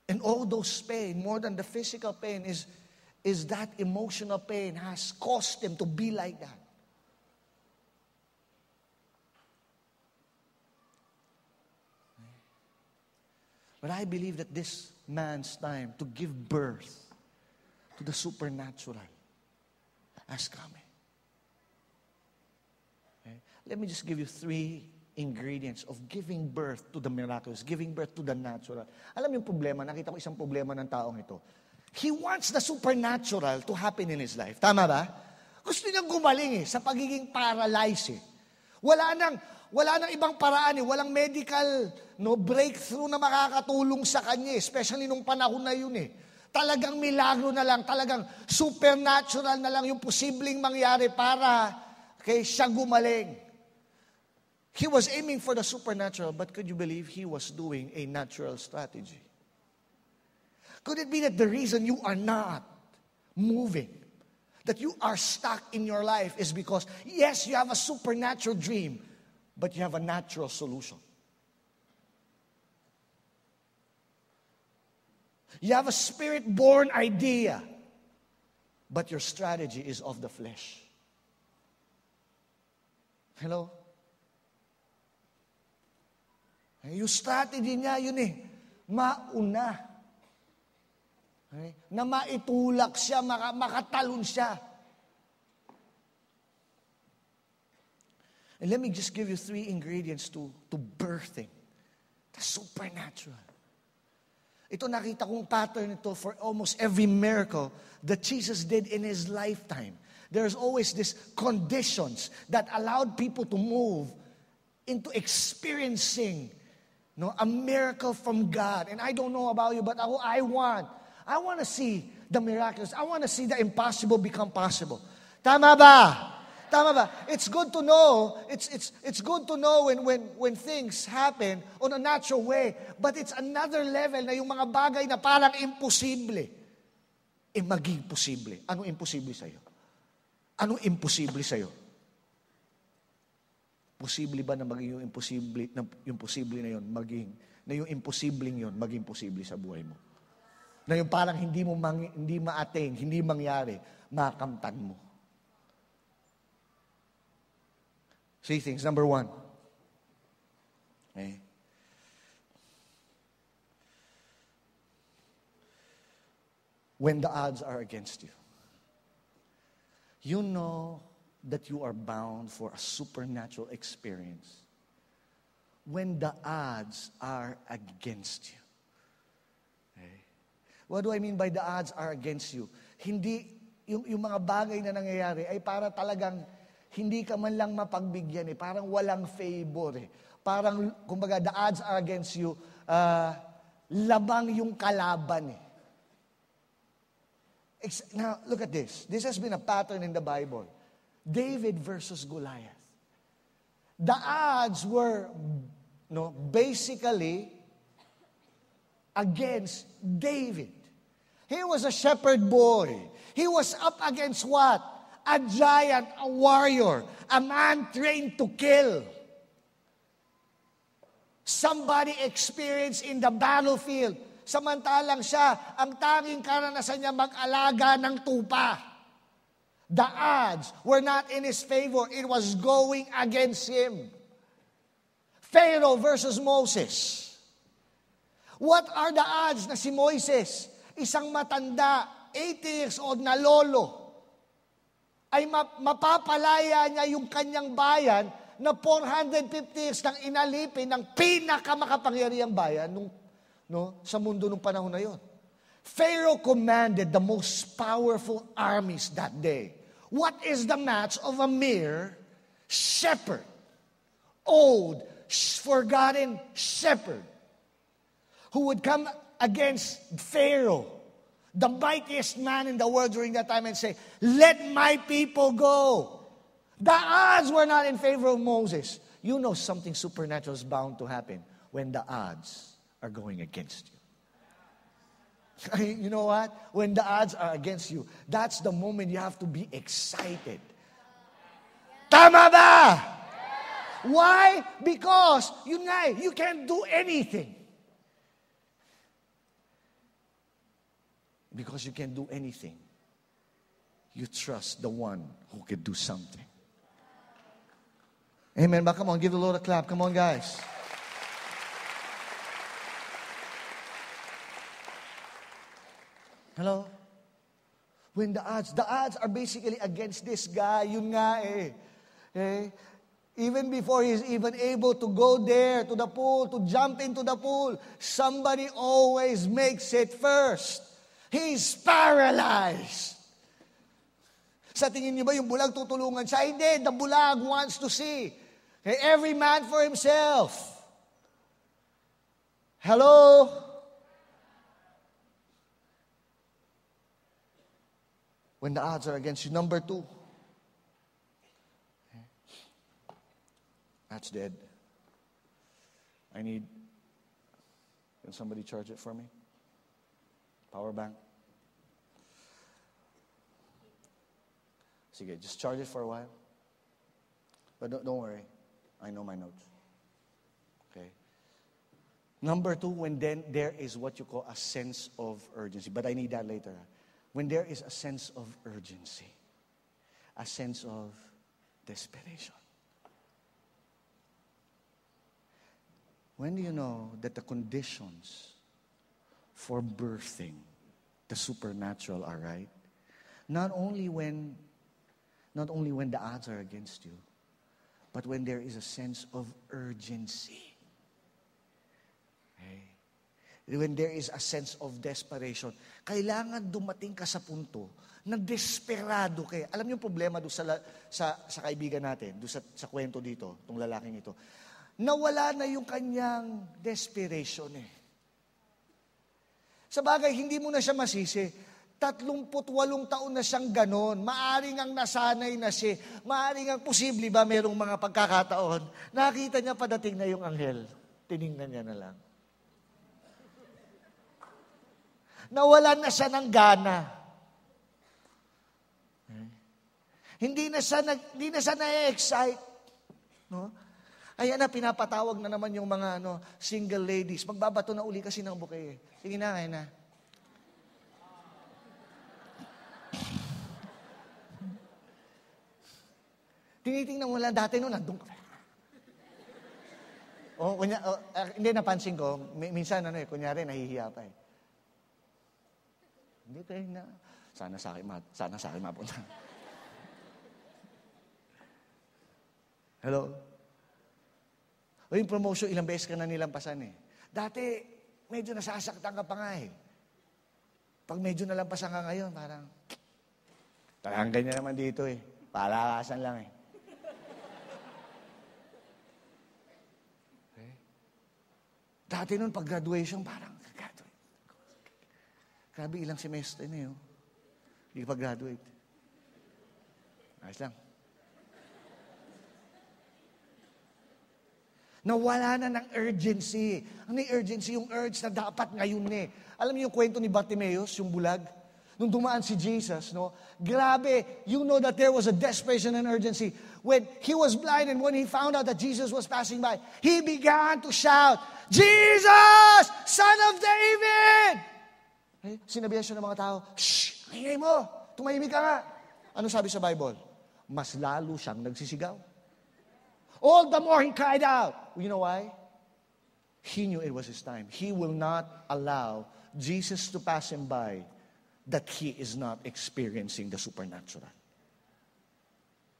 And all those pain, more than the physical pain, is that emotional pain has caused him to be like that. But I believe that this man's time to give birth to the supernatural has come. Okay? Let me just give you 3 ingredients of giving birth to the miraculous, giving birth to the natural. Alam yung problema, nakita ko isang problema ng taong ito. He wants the supernatural to happen in his life. Tama ba? Gusto niyang gumaling sa pagiging paralyzed Wala nang ibang paraan walang medical breakthrough na makakatulong sa kanya especially nung panahon na yun Talagang milagro na lang, talagang supernatural na lang yung posibleng mangyari para kay siya gumaling. He was aiming for the supernatural, but could you believe he was doing a natural strategy? Could it be that the reason you are not moving, that you are stuck in your life is because, yes, you have a supernatural dream, but you have a natural solution. You have a spirit-born idea, but your strategy is of the flesh. Hello? Yung strategy niya, yun mauna. Na maitulak siya, makatalon siya. And let me just give you 3 ingredients to birthing the supernatural. Ito nakita kong pattern ito for almost every miracle that Jesus did in His lifetime. There's always these conditions that allowed people to move into experiencing a miracle from God. And I don't know about you, but I want to see the miraculous. I want to see the impossible become possible. Tama ba? Tama ba? It's good to know. It's good to know when things happen on a natural way. But it's another level na yung mga bagay na parang imposible. Maging posible. Anong imposible sa'yo? Anong imposible sa'yo? Posible ba na maging yung imposible na yun yung imposibleng yun maging posible sa buhay mo? Na yung parang hindi ma-attain, hindi mangyari, makamtan mo. 3 things. Number 1. Okay. When the odds are against you, you know that you are bound for a supernatural experience. When the odds are against you. Okay. What do I mean by the odds are against you? Hindi, yung mga bagay na nangyayari ay para talagang hindi ka man lang mapagbigyan parang walang favor Parang, kumbaga, the odds are against you, labang yung kalaban Now, look at this. This has been a pattern in the Bible. David versus Goliath. The odds were, basically against David. He was a shepherd boy. He was up against what? A giant, a warrior, a man trained to kill. Somebody experienced in the battlefield. Samantalang siya, ang tanging karanasan niya mag-alaga ng tupa. The odds were not in his favor. It was going against him. Pharaoh versus Moses. What are the odds na si Moises, isang matanda, 80 years old na lolo, ay mapapalaya niya yung kanyang bayan na 450 years nang inalipin ng pinakamakapangyarihang bayan sa mundo nung panahon na yon. Pharaoh commanded the most powerful armies that day. What is the match of a mere shepherd? Old, forgotten shepherd who would come against Pharaoh, the mightiest man in the world during that time, and say, "Let my people go." The odds were not in favor of Moses. You know something supernatural is bound to happen when the odds are going against you. You know what? When the odds are against you, that's the moment you have to be excited. Tama ba? Why? Because you can't do anything. Because you can't do anything, you trust the one who can do something. Amen. But come on, give the Lord a clap. Come on, guys. Hello? When the odds are basically against this guy, yun nga Even before he's even able to go there to the pool, to jump into the pool, somebody always makes it first. He's paralyzed. Sa tingin niyo ba yung bulag tutulungan siya? Hindi, the bulag wants to see. Okay, every man for himself. Hello? When the odds are against you. Number 2. That's dead. Can somebody charge it for me? Power bank. Sige, just charge it for a while. But don't worry. I know my notes. Okay. Number 2, when then there is what you call a sense of urgency. But I need that later. When there is a sense of urgency. A sense of desperation. When do you know that the conditions for birthing the supernatural are right? Not only when the odds are against you, but when there is a sense of urgency. Okay? When there is a sense of desperation, kailangan dumating ka sa punto na desperado kayo. Alam niyo yung problema doon sa kaibigan natin, doon sa kwento dito, itong lalaking ito. Nawala na yung kanyang desperation eh. Sa bagay, hindi mo na siya masisi. 38 taon na siyang ganon. Maaring ang nasanay na siya. Maaring ang posible ba merong mga pagkakataon. Nakita niya padating na yung anghel. Tiningnan niya na lang. Nawalan na siya ng gana. Hindi na siya na-excite. No? Ayan na, pinapatawag na naman yung mga single ladies. Magbabato na uli kasi ng bouquet. Sige na, ayan na. Tinitingnan mo lang dati nandun ka. Hindi, napansin ko, minsan kunyari, nahihiya pa eh. Hindi kayo na. Sana sa akin mapunta. Hello? O yung promotion, ilang beses ka na nilampasan eh. Dati, medyo nasasaktan ka pa nga eh. Pag medyo nalampasan ka ngayon, parang ganyan naman dito eh. Palakasan lang eh. Okay. Dati nun, pag graduation, parang graduate. Grabe, ilang semester na yun. Hindi ka pag-graduate. Ayos lang. Nawala na ng urgency. Ano yung urgency? Yung urge na dapat ngayon eh. Alam niyo yung kwento ni Bartimaeus, yung bulag? Nung dumaan si Jesus, no? Grabe, you know that there was a desperation and urgency. When he was blind and when he found out that Jesus was passing by, he began to shout, Jesus, Son of David! Eh, sinabihan siya ng mga tao, shh, ingay mo, tumahimik ka nga. Ano sabi sa Bible? Mas lalo siyang nagsisigaw. All the more he cried out. You know why? He knew it was his time. He will not allow Jesus to pass him by that he is not experiencing the supernatural.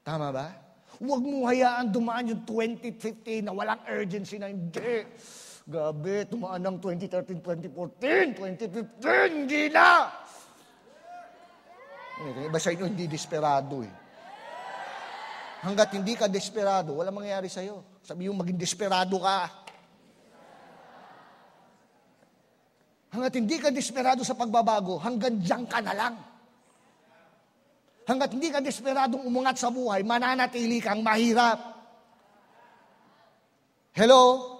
Tama ba? Huwag mo hayaan dumaan yung 2015 na walang urgency na hindi. Gabi, tumaan ng 2013, 2014, 2015, hindi na! Iba sa inyo, hindi desperado eh. Hanggat hindi ka desperado, walang mangyayari sa'yo. Sabi yung maging desperado ka. Hanggat hindi ka desperado sa pagbabago, hanggang diyan ka na lang. Hanggat hindi ka desperadong umungat sa buhay, mananatili kang mahirap. Hello?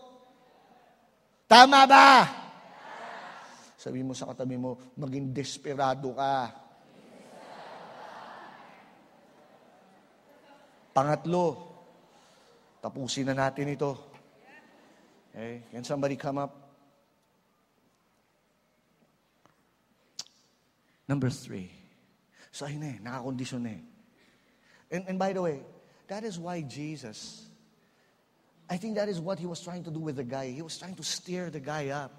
Tama ba? Sabi mo sa katabi mo, maging desperado ka. Pangatlo, tapusin na natin ito. Okay? Can somebody come up? Number 3. So ayun na nakakondisyon na And by the way, that is why Jesus, I think that is what he was trying to do with the guy. He was trying to steer the guy up.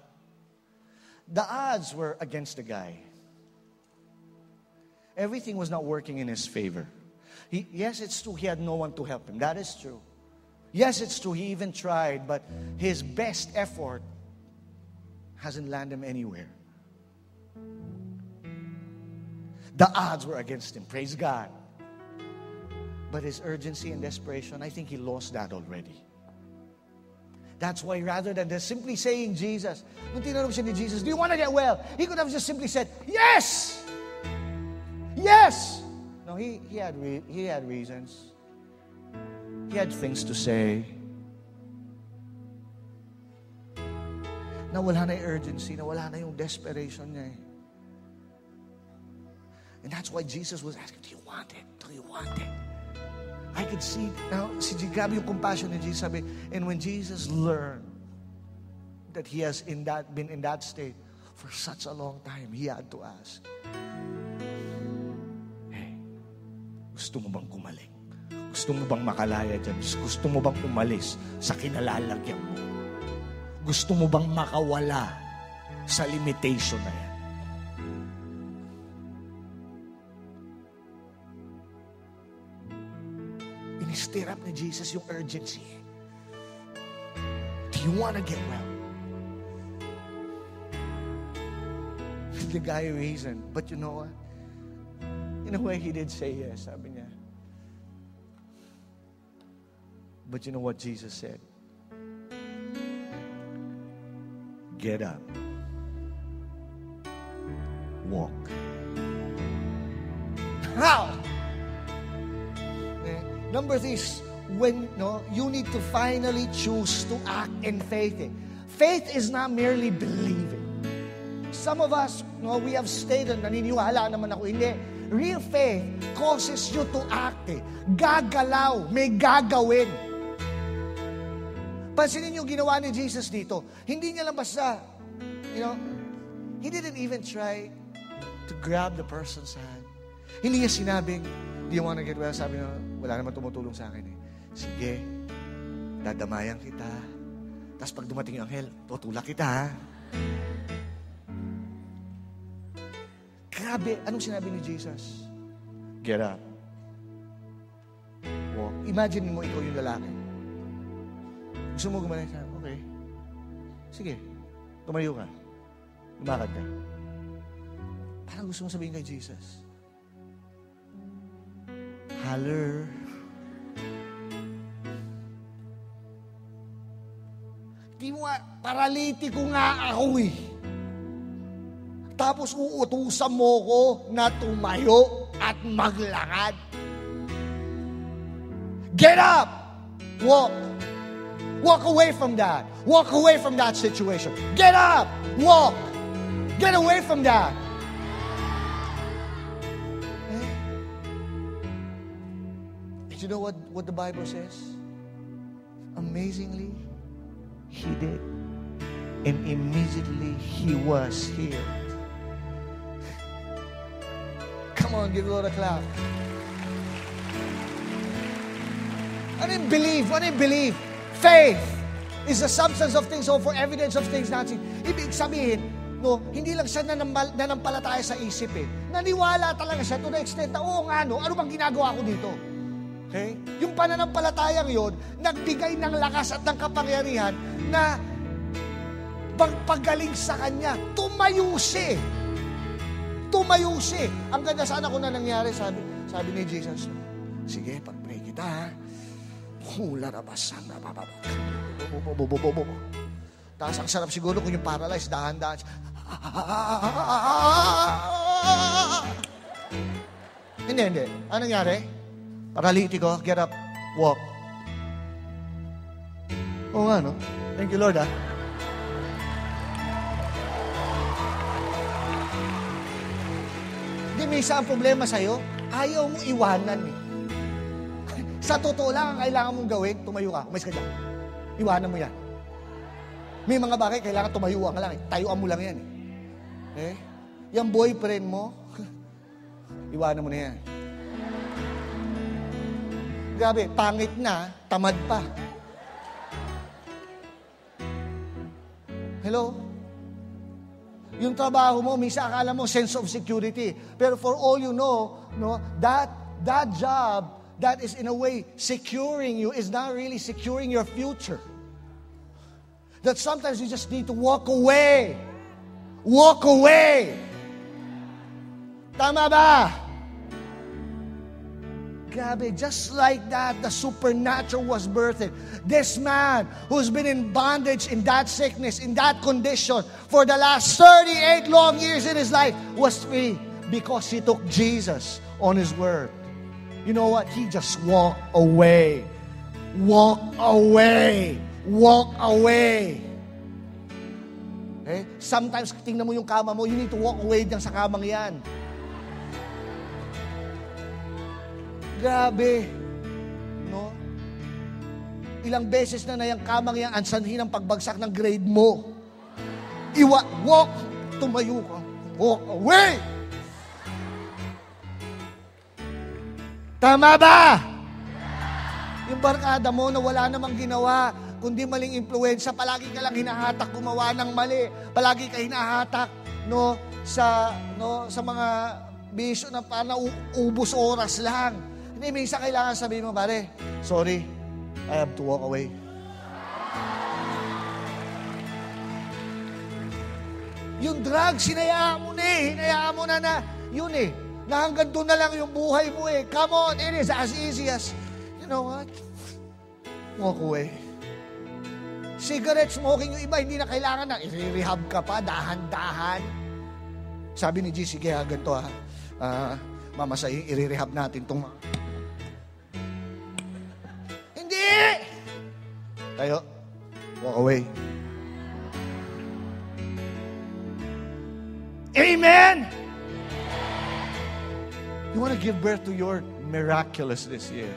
The odds were against the guy. Everything was not working in his favor. Yes, it's true, he had no one to help him. That is true. Yes, it's true, he even tried, but his best effort hasn't landed him anywhere. The odds were against him, praise God. But his urgency and desperation, I think he lost that already. That's why rather than just simply saying Jesus, nung tinanong siya ni Jesus, do you want to get well? He could have just simply said, yes! Yes! No, he had reasons. He had things to say. Nawala na yung urgency, nawala na yung desperation niya eh. And that's why Jesus was asking, do you want it? Do you want it? I could see, now, grabe yung compassion ni Jesus, sabi, and when Jesus learned that he has been in that state for such a long time, he had to ask, hey, gusto mo bang kumaling? Gusto mo bang makalaya dyan? Gusto mo bang umalis sa kinalalagyan mo? Gusto mo bang makawala sa limitation na yan? In-stir up ni Jesus yung urgency. Do you want to get well? The guy reasoned, but you know what? In a way, he did say yes, sabi niya. But you know what Jesus said? Get up. Walk. How? Number 3 is when you need to finally choose to act in faith. Faith is not merely believing. Some of us, we have stated, naniniwala naman ako, hindi. Real faith causes you to act. Gagalaw, may gagawin. Pansinin niyo ginawa ni Jesus dito. Hindi niya lang basta, he didn't even try to grab the person's hand. Hindi niya sinabing, do you want to get well? Sabi niya, wala naman tumutulong sa akin eh. Sige, dadamayan kita. Tapos pag dumating yung anghel, tutulak kita ha. Grabe, anong sinabi ni Jesus? Get up. Walk. Imagine mo ikaw yung lalaki. Gusto mo gumaling siya? Okay. Sige, tumayo ka. Lumakad ka. Parang gusto mo sabihin kay Jesus, holler. Di mo nga, paralitiko nga ako eh. Tapos uutusan mo ko na tumayo at maglakad. Get up! Walk. Walk away from that. Walk away from that situation. Get up! Walk! Get away from that. Did you know what the Bible says? Amazingly, he did. And immediately he was healed. Come on, give the Lord a clap. Ano yung believe? Ano yung believe? Faith is the substance of things hoped for, evidence of things not seen. Ibig sabihin, hindi lang siya nanampalataya sa isip eh. Naniwala talaga siya to the extent na, oo nga ano bang ginagawa ko dito? Okay? Yung pananampalatayang yun, nagbigay ng lakas at ng kapangyarihan na paggaling sa kanya, tumayo siya. Tumayo siya. Ang ganda sana kung na nangyari, sabi ni Jesus, sige, pag-pray kita ha. Hula na basang na bababa. Tapos ang sarap siguro kung yung paralyzed, dahan-dahan. Hindi. Ano nangyari? Paralitiko, get up, walk. Oo nga, no? Thank you, Lord, ha? Hindi, may isa ang problema sa'yo, ayaw mo iwanan, eh. Sa totoo lang, ang kailangan mong gawin, tumayo ka, umalis ka dyan. Iwanan mo yan. May mga bagay, kailangan tumayuan ka lang, eh. Tayuan mo lang yan, eh. Yung boyfriend mo, iwanan mo na yan. Grabe, pangit na, tamad pa. Hello? Yung trabaho mo, minsan akala mo sense of security. Pero for all you know, that job that is in a way securing you is not really securing your future. That sometimes you just need to walk away. Walk away. Tama ba? Grabe, just like that, the supernatural was birthed. This man who's been in bondage, in that sickness, in that condition, for the last 38 long years in his life, was free because he took Jesus on his word. You know what? He just walked away. Walk away. Walk away. Okay? Sometimes, tingnan mo yung kama mo, you need to walk away dyan sa kamang yan. Grabe. No? Ilang beses na yung kamang yan, ang sanhi ng pagbagsak ng grade mo. Walk, tumayo ka. Walk away! Tama ba? Yung barkada mo na wala namang ginawa, kundi maling impluwensya, palagi ka lang hinahatak gumawa ng mali. Palagi ka hinahatak sa mga bisyo na parang ubos oras lang. Hindi, minsan kailangan sabihin mo, pare, sorry, I have to walk away. Yung drugs, hinayaan mo na yun na hanggang doon na lang yung buhay mo Come on, it is as easy as, you know what? Walk away. Cigarette smoking, yung iba, hindi na kailangan na, i-rehab ka pa, dahan-dahan. Sabi ni GC, kaya ganito Mama, sa'yo, i-rehab natin itong Hindi! Tayo, walk away. Amen! You want to give birth to your miraculous this year.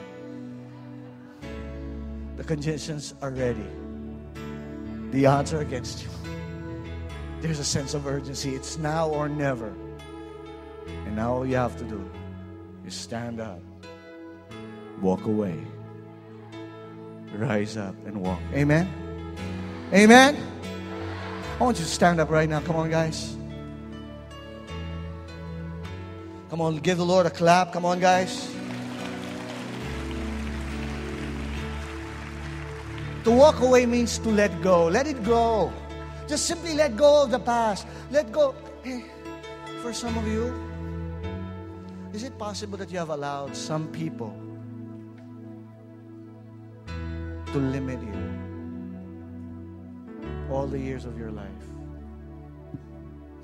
The conditions are ready. The odds are against you. There's a sense of urgency. It's now or never. And now all you have to do is stand up, walk away, rise up and walk. Amen? Amen? I want you to stand up right now. Come on, guys. Come on, give the Lord a clap. Come on, guys. To walk away means to let go. Let it go. Just simply let go of the past. Let go. Hey, for some of you, is it possible that you have allowed some people to limit you all the years of your life?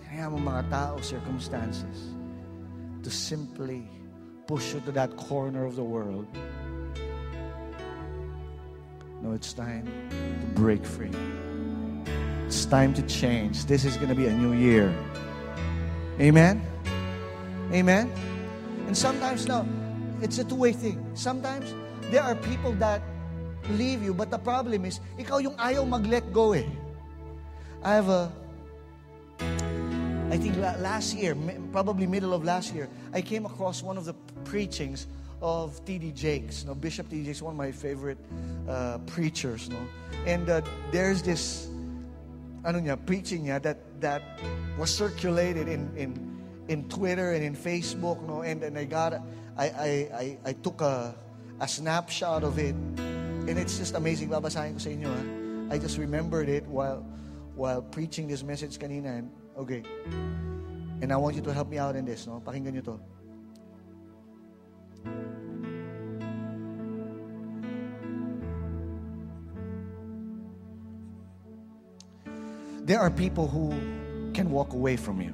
Kaya mo mga tao, circumstances, to simply push you to that corner of the world. No, it's time to break free. It's time to change. This is going to be a new year. Amen? Amen? And sometimes, no, it's a two-way thing. Sometimes, there are people that leave you, but the problem is, ikaw yung ayaw mag-let go I think last year, probably middle of last year, I came across one of the preachings of T.D. Jakes. Bishop T.D. Jakes, one of my favorite preachers. And there's this preaching that was circulated in Twitter and in Facebook. And I took a snapshot of it. And it's just amazing. Babasahin ko sa inyo. I just remembered it while preaching this message kanina. And, okay. And I want you to help me out in this. Pakinggan nyo to. There are people who can walk away from you.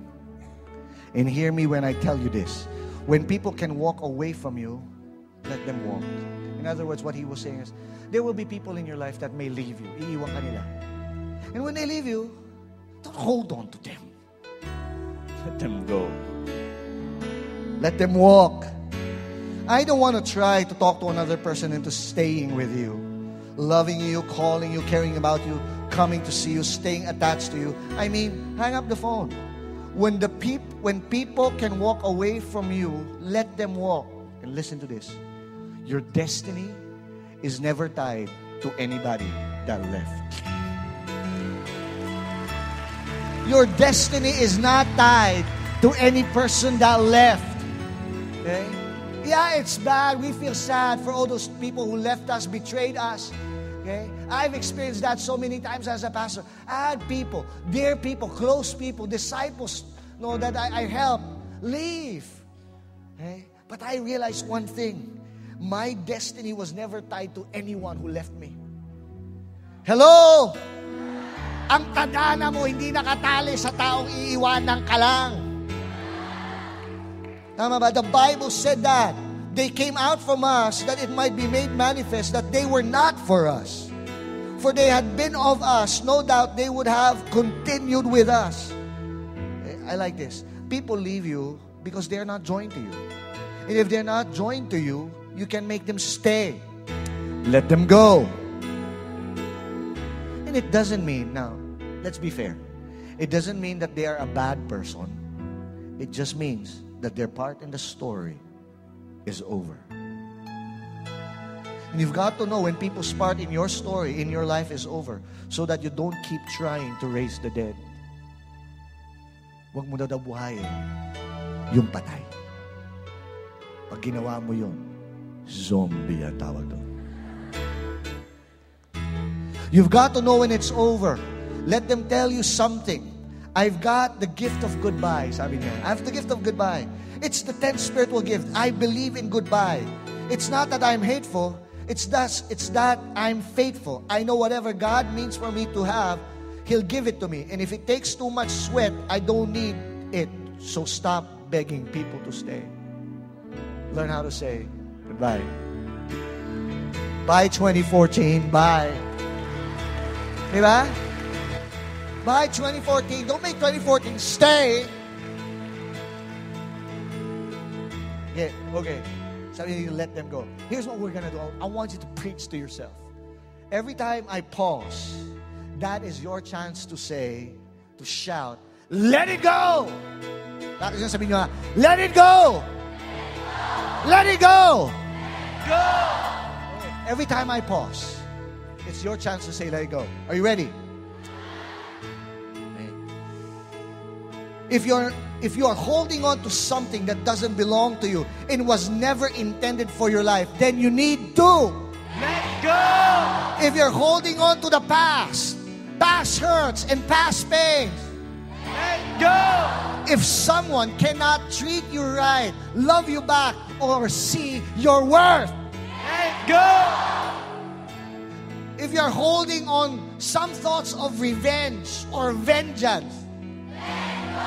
And hear me when I tell you this. When people can walk away from you, let them walk. In other words, what he was saying is, there will be people in your life that may leave you. Iiwan ka nila. And when they leave you, don't hold on to them. Let them go. Let them walk. I don't want to try to talk to another person into staying with you, loving you, calling you, caring about you, coming to see you, staying attached to you. I mean, hang up the phone. When people can walk away from you, let them walk. And listen to this. Your destiny is never tied to anybody that left. Your destiny is not tied to any person that left. Okay? Yeah, it's bad. We feel sad for all those people who left us, betrayed us. Okay? I've experienced that so many times as a pastor. I had people, dear people, close people, disciples, that I helped leave. Okay? But I realized one thing. My destiny was never tied to anyone who left me. Hello? Ang tadhana mo hindi nakatali sa taong iiwanan ka lang. Tama ba? The Bible said that. They came out from us that it might be made manifest that they were not for us. For they had been of us, no doubt they would have continued with us. I like this. People leave you because they are not joined to you. And if they're not joined to you, you can make them stay. Let them go. And it doesn't mean, now, let's be fair. It doesn't mean that they are a bad person. It just means that their part in the story is over. And you've got to know when people's part in your story, in your life is over, so that you don't keep trying to raise the dead. Huwag mo na daw buhayin yung patay. Pag ginawa mo yun, zombie ang tawag doon. You've got to know when it's over. Let them tell you something. I've got the gift of goodbye, sabi niya. I have the gift of goodbye. It's the 10th spiritual gift. I believe in goodbye. It's not that I'm hateful. It's that I'm faithful. I know whatever God means for me to have, He'll give it to me. And if it takes too much sweat, I don't need it. So stop begging people to stay. Learn how to say goodbye. Bye 2014. Bye. Diba? Bye 2014. Don't make 2014 stay. Yeah, okay. So you let them go. Here's what we're going to do. I want you to preach to yourself. Every time I pause, that is your chance to say, to shout, let it go! Bakit yung sabihin nyo, let it go! Let it go! Go! Okay. Every time I pause, it's your chance to say, let it go. Are you ready? Okay. If you are holding on to something that doesn't belong to you and was never intended for your life, then you need to let go. If you're holding on to the past hurts and past pains, let go. If someone cannot treat you right, love you back, or see your worth, let go. If you're holding on some thoughts of revenge or vengeance, let go.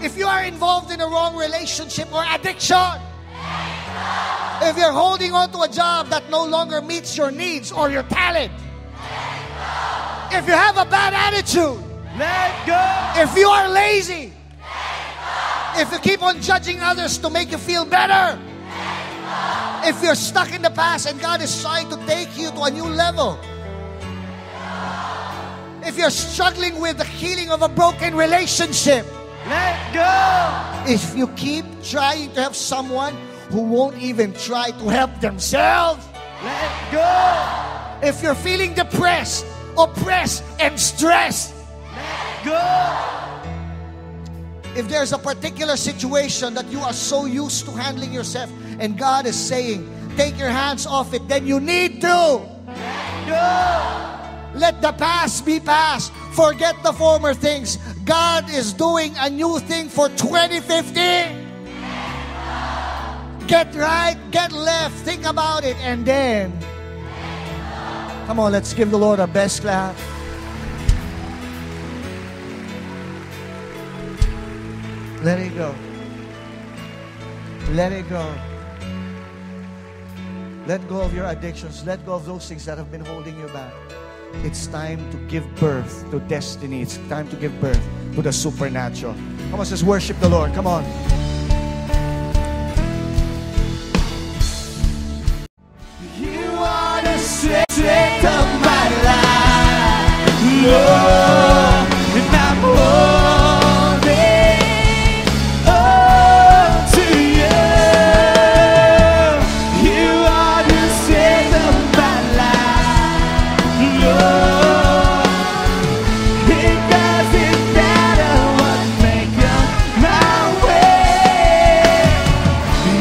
If you are involved in a wrong relationship or addiction, let go. If you're holding on to a job that no longer meets your needs or your talent, let go. If you have a bad attitude, let go. If you are lazy, let go. If you keep on judging others to make you feel better, let go. If you're stuck in the past and God is trying to take you to a new level, let go. If you're struggling with the healing of a broken relationship, let go. If you keep trying to help someone who won't even try to help themselves, let go. If you're feeling depressed, oppressed, and stressed, let go. If there's a particular situation that you are so used to handling yourself and God is saying, take your hands off it, then you need to let go. Let the past be past. Forget the former things. God is doing a new thing for 2015. Get right, get left, think about it, and then come on, let's give the Lord our best clap. Let it go. Let it go. Let go of your addictions. Let go of those things that have been holding you back. It's time to give birth to destiny. It's time to give birth to the supernatural. Come on, let's worship the Lord. Come on. You are the strength of my life, Lord, and I'm holding on to you. You are the strength of my life, Lord. It doesn't matter what may come my way.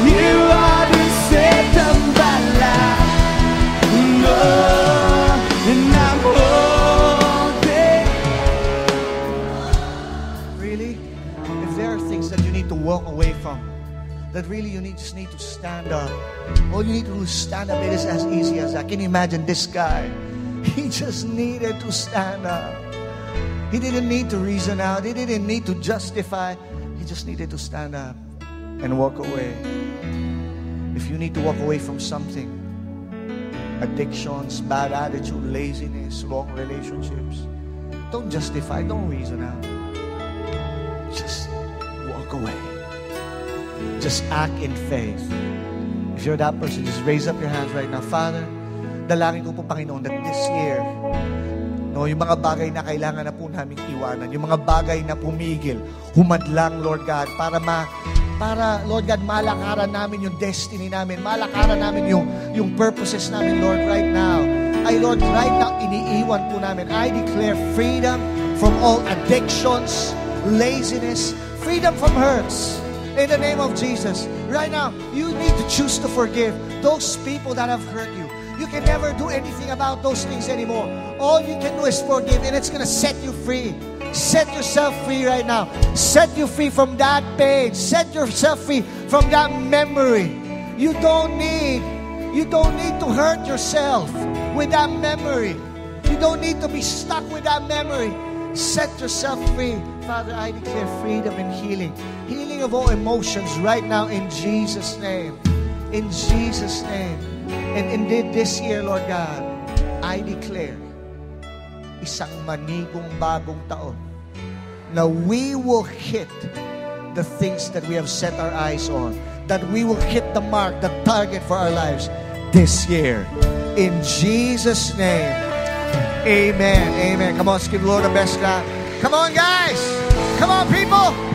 You are the that really you just need to stand up. All you need to do is stand up. It is as easy as that. Can you imagine this guy? He just needed to stand up. He didn't need to reason out. He didn't need to justify. He just needed to stand up and walk away. If you need to walk away from something, addictions, bad attitude, laziness, wrong relationships, don't justify, don't reason out. Just walk away. Just act in faith. If you're that person, just raise up your hands right now. Father, dalangin ko po, Panginoon, that this year, no, yung mga bagay na kailangan na po namin iwanan, yung mga bagay na pumigil, humadlang, Lord God, para Lord God, malakaran namin yung destiny namin, malakaran namin yung purposes namin, Lord, right now. Lord, right now, iniiwan po namin. I declare freedom from all addictions, laziness, freedom from hurts. In the name of Jesus. Right now, you need to choose to forgive those people that have hurt you. You can never do anything about those things anymore. All you can do is forgive, and it's going to set you free. Set yourself free right now. Set you free from that pain. Set yourself free from that memory. You don't need to hurt yourself with that memory. You don't need to be stuck with that memory. Set yourself free. Father, I declare freedom and healing. Healing of all emotions right now in Jesus' name. In Jesus' name. And indeed this year, Lord God, I declare isang manigong bagong taon na we will hit the things that we have set our eyes on, that we will hit the mark, the target for our lives this year. In Jesus' name, amen. Amen. Come on, let's give the Lord the best clap. Come on, guys. Come on, people.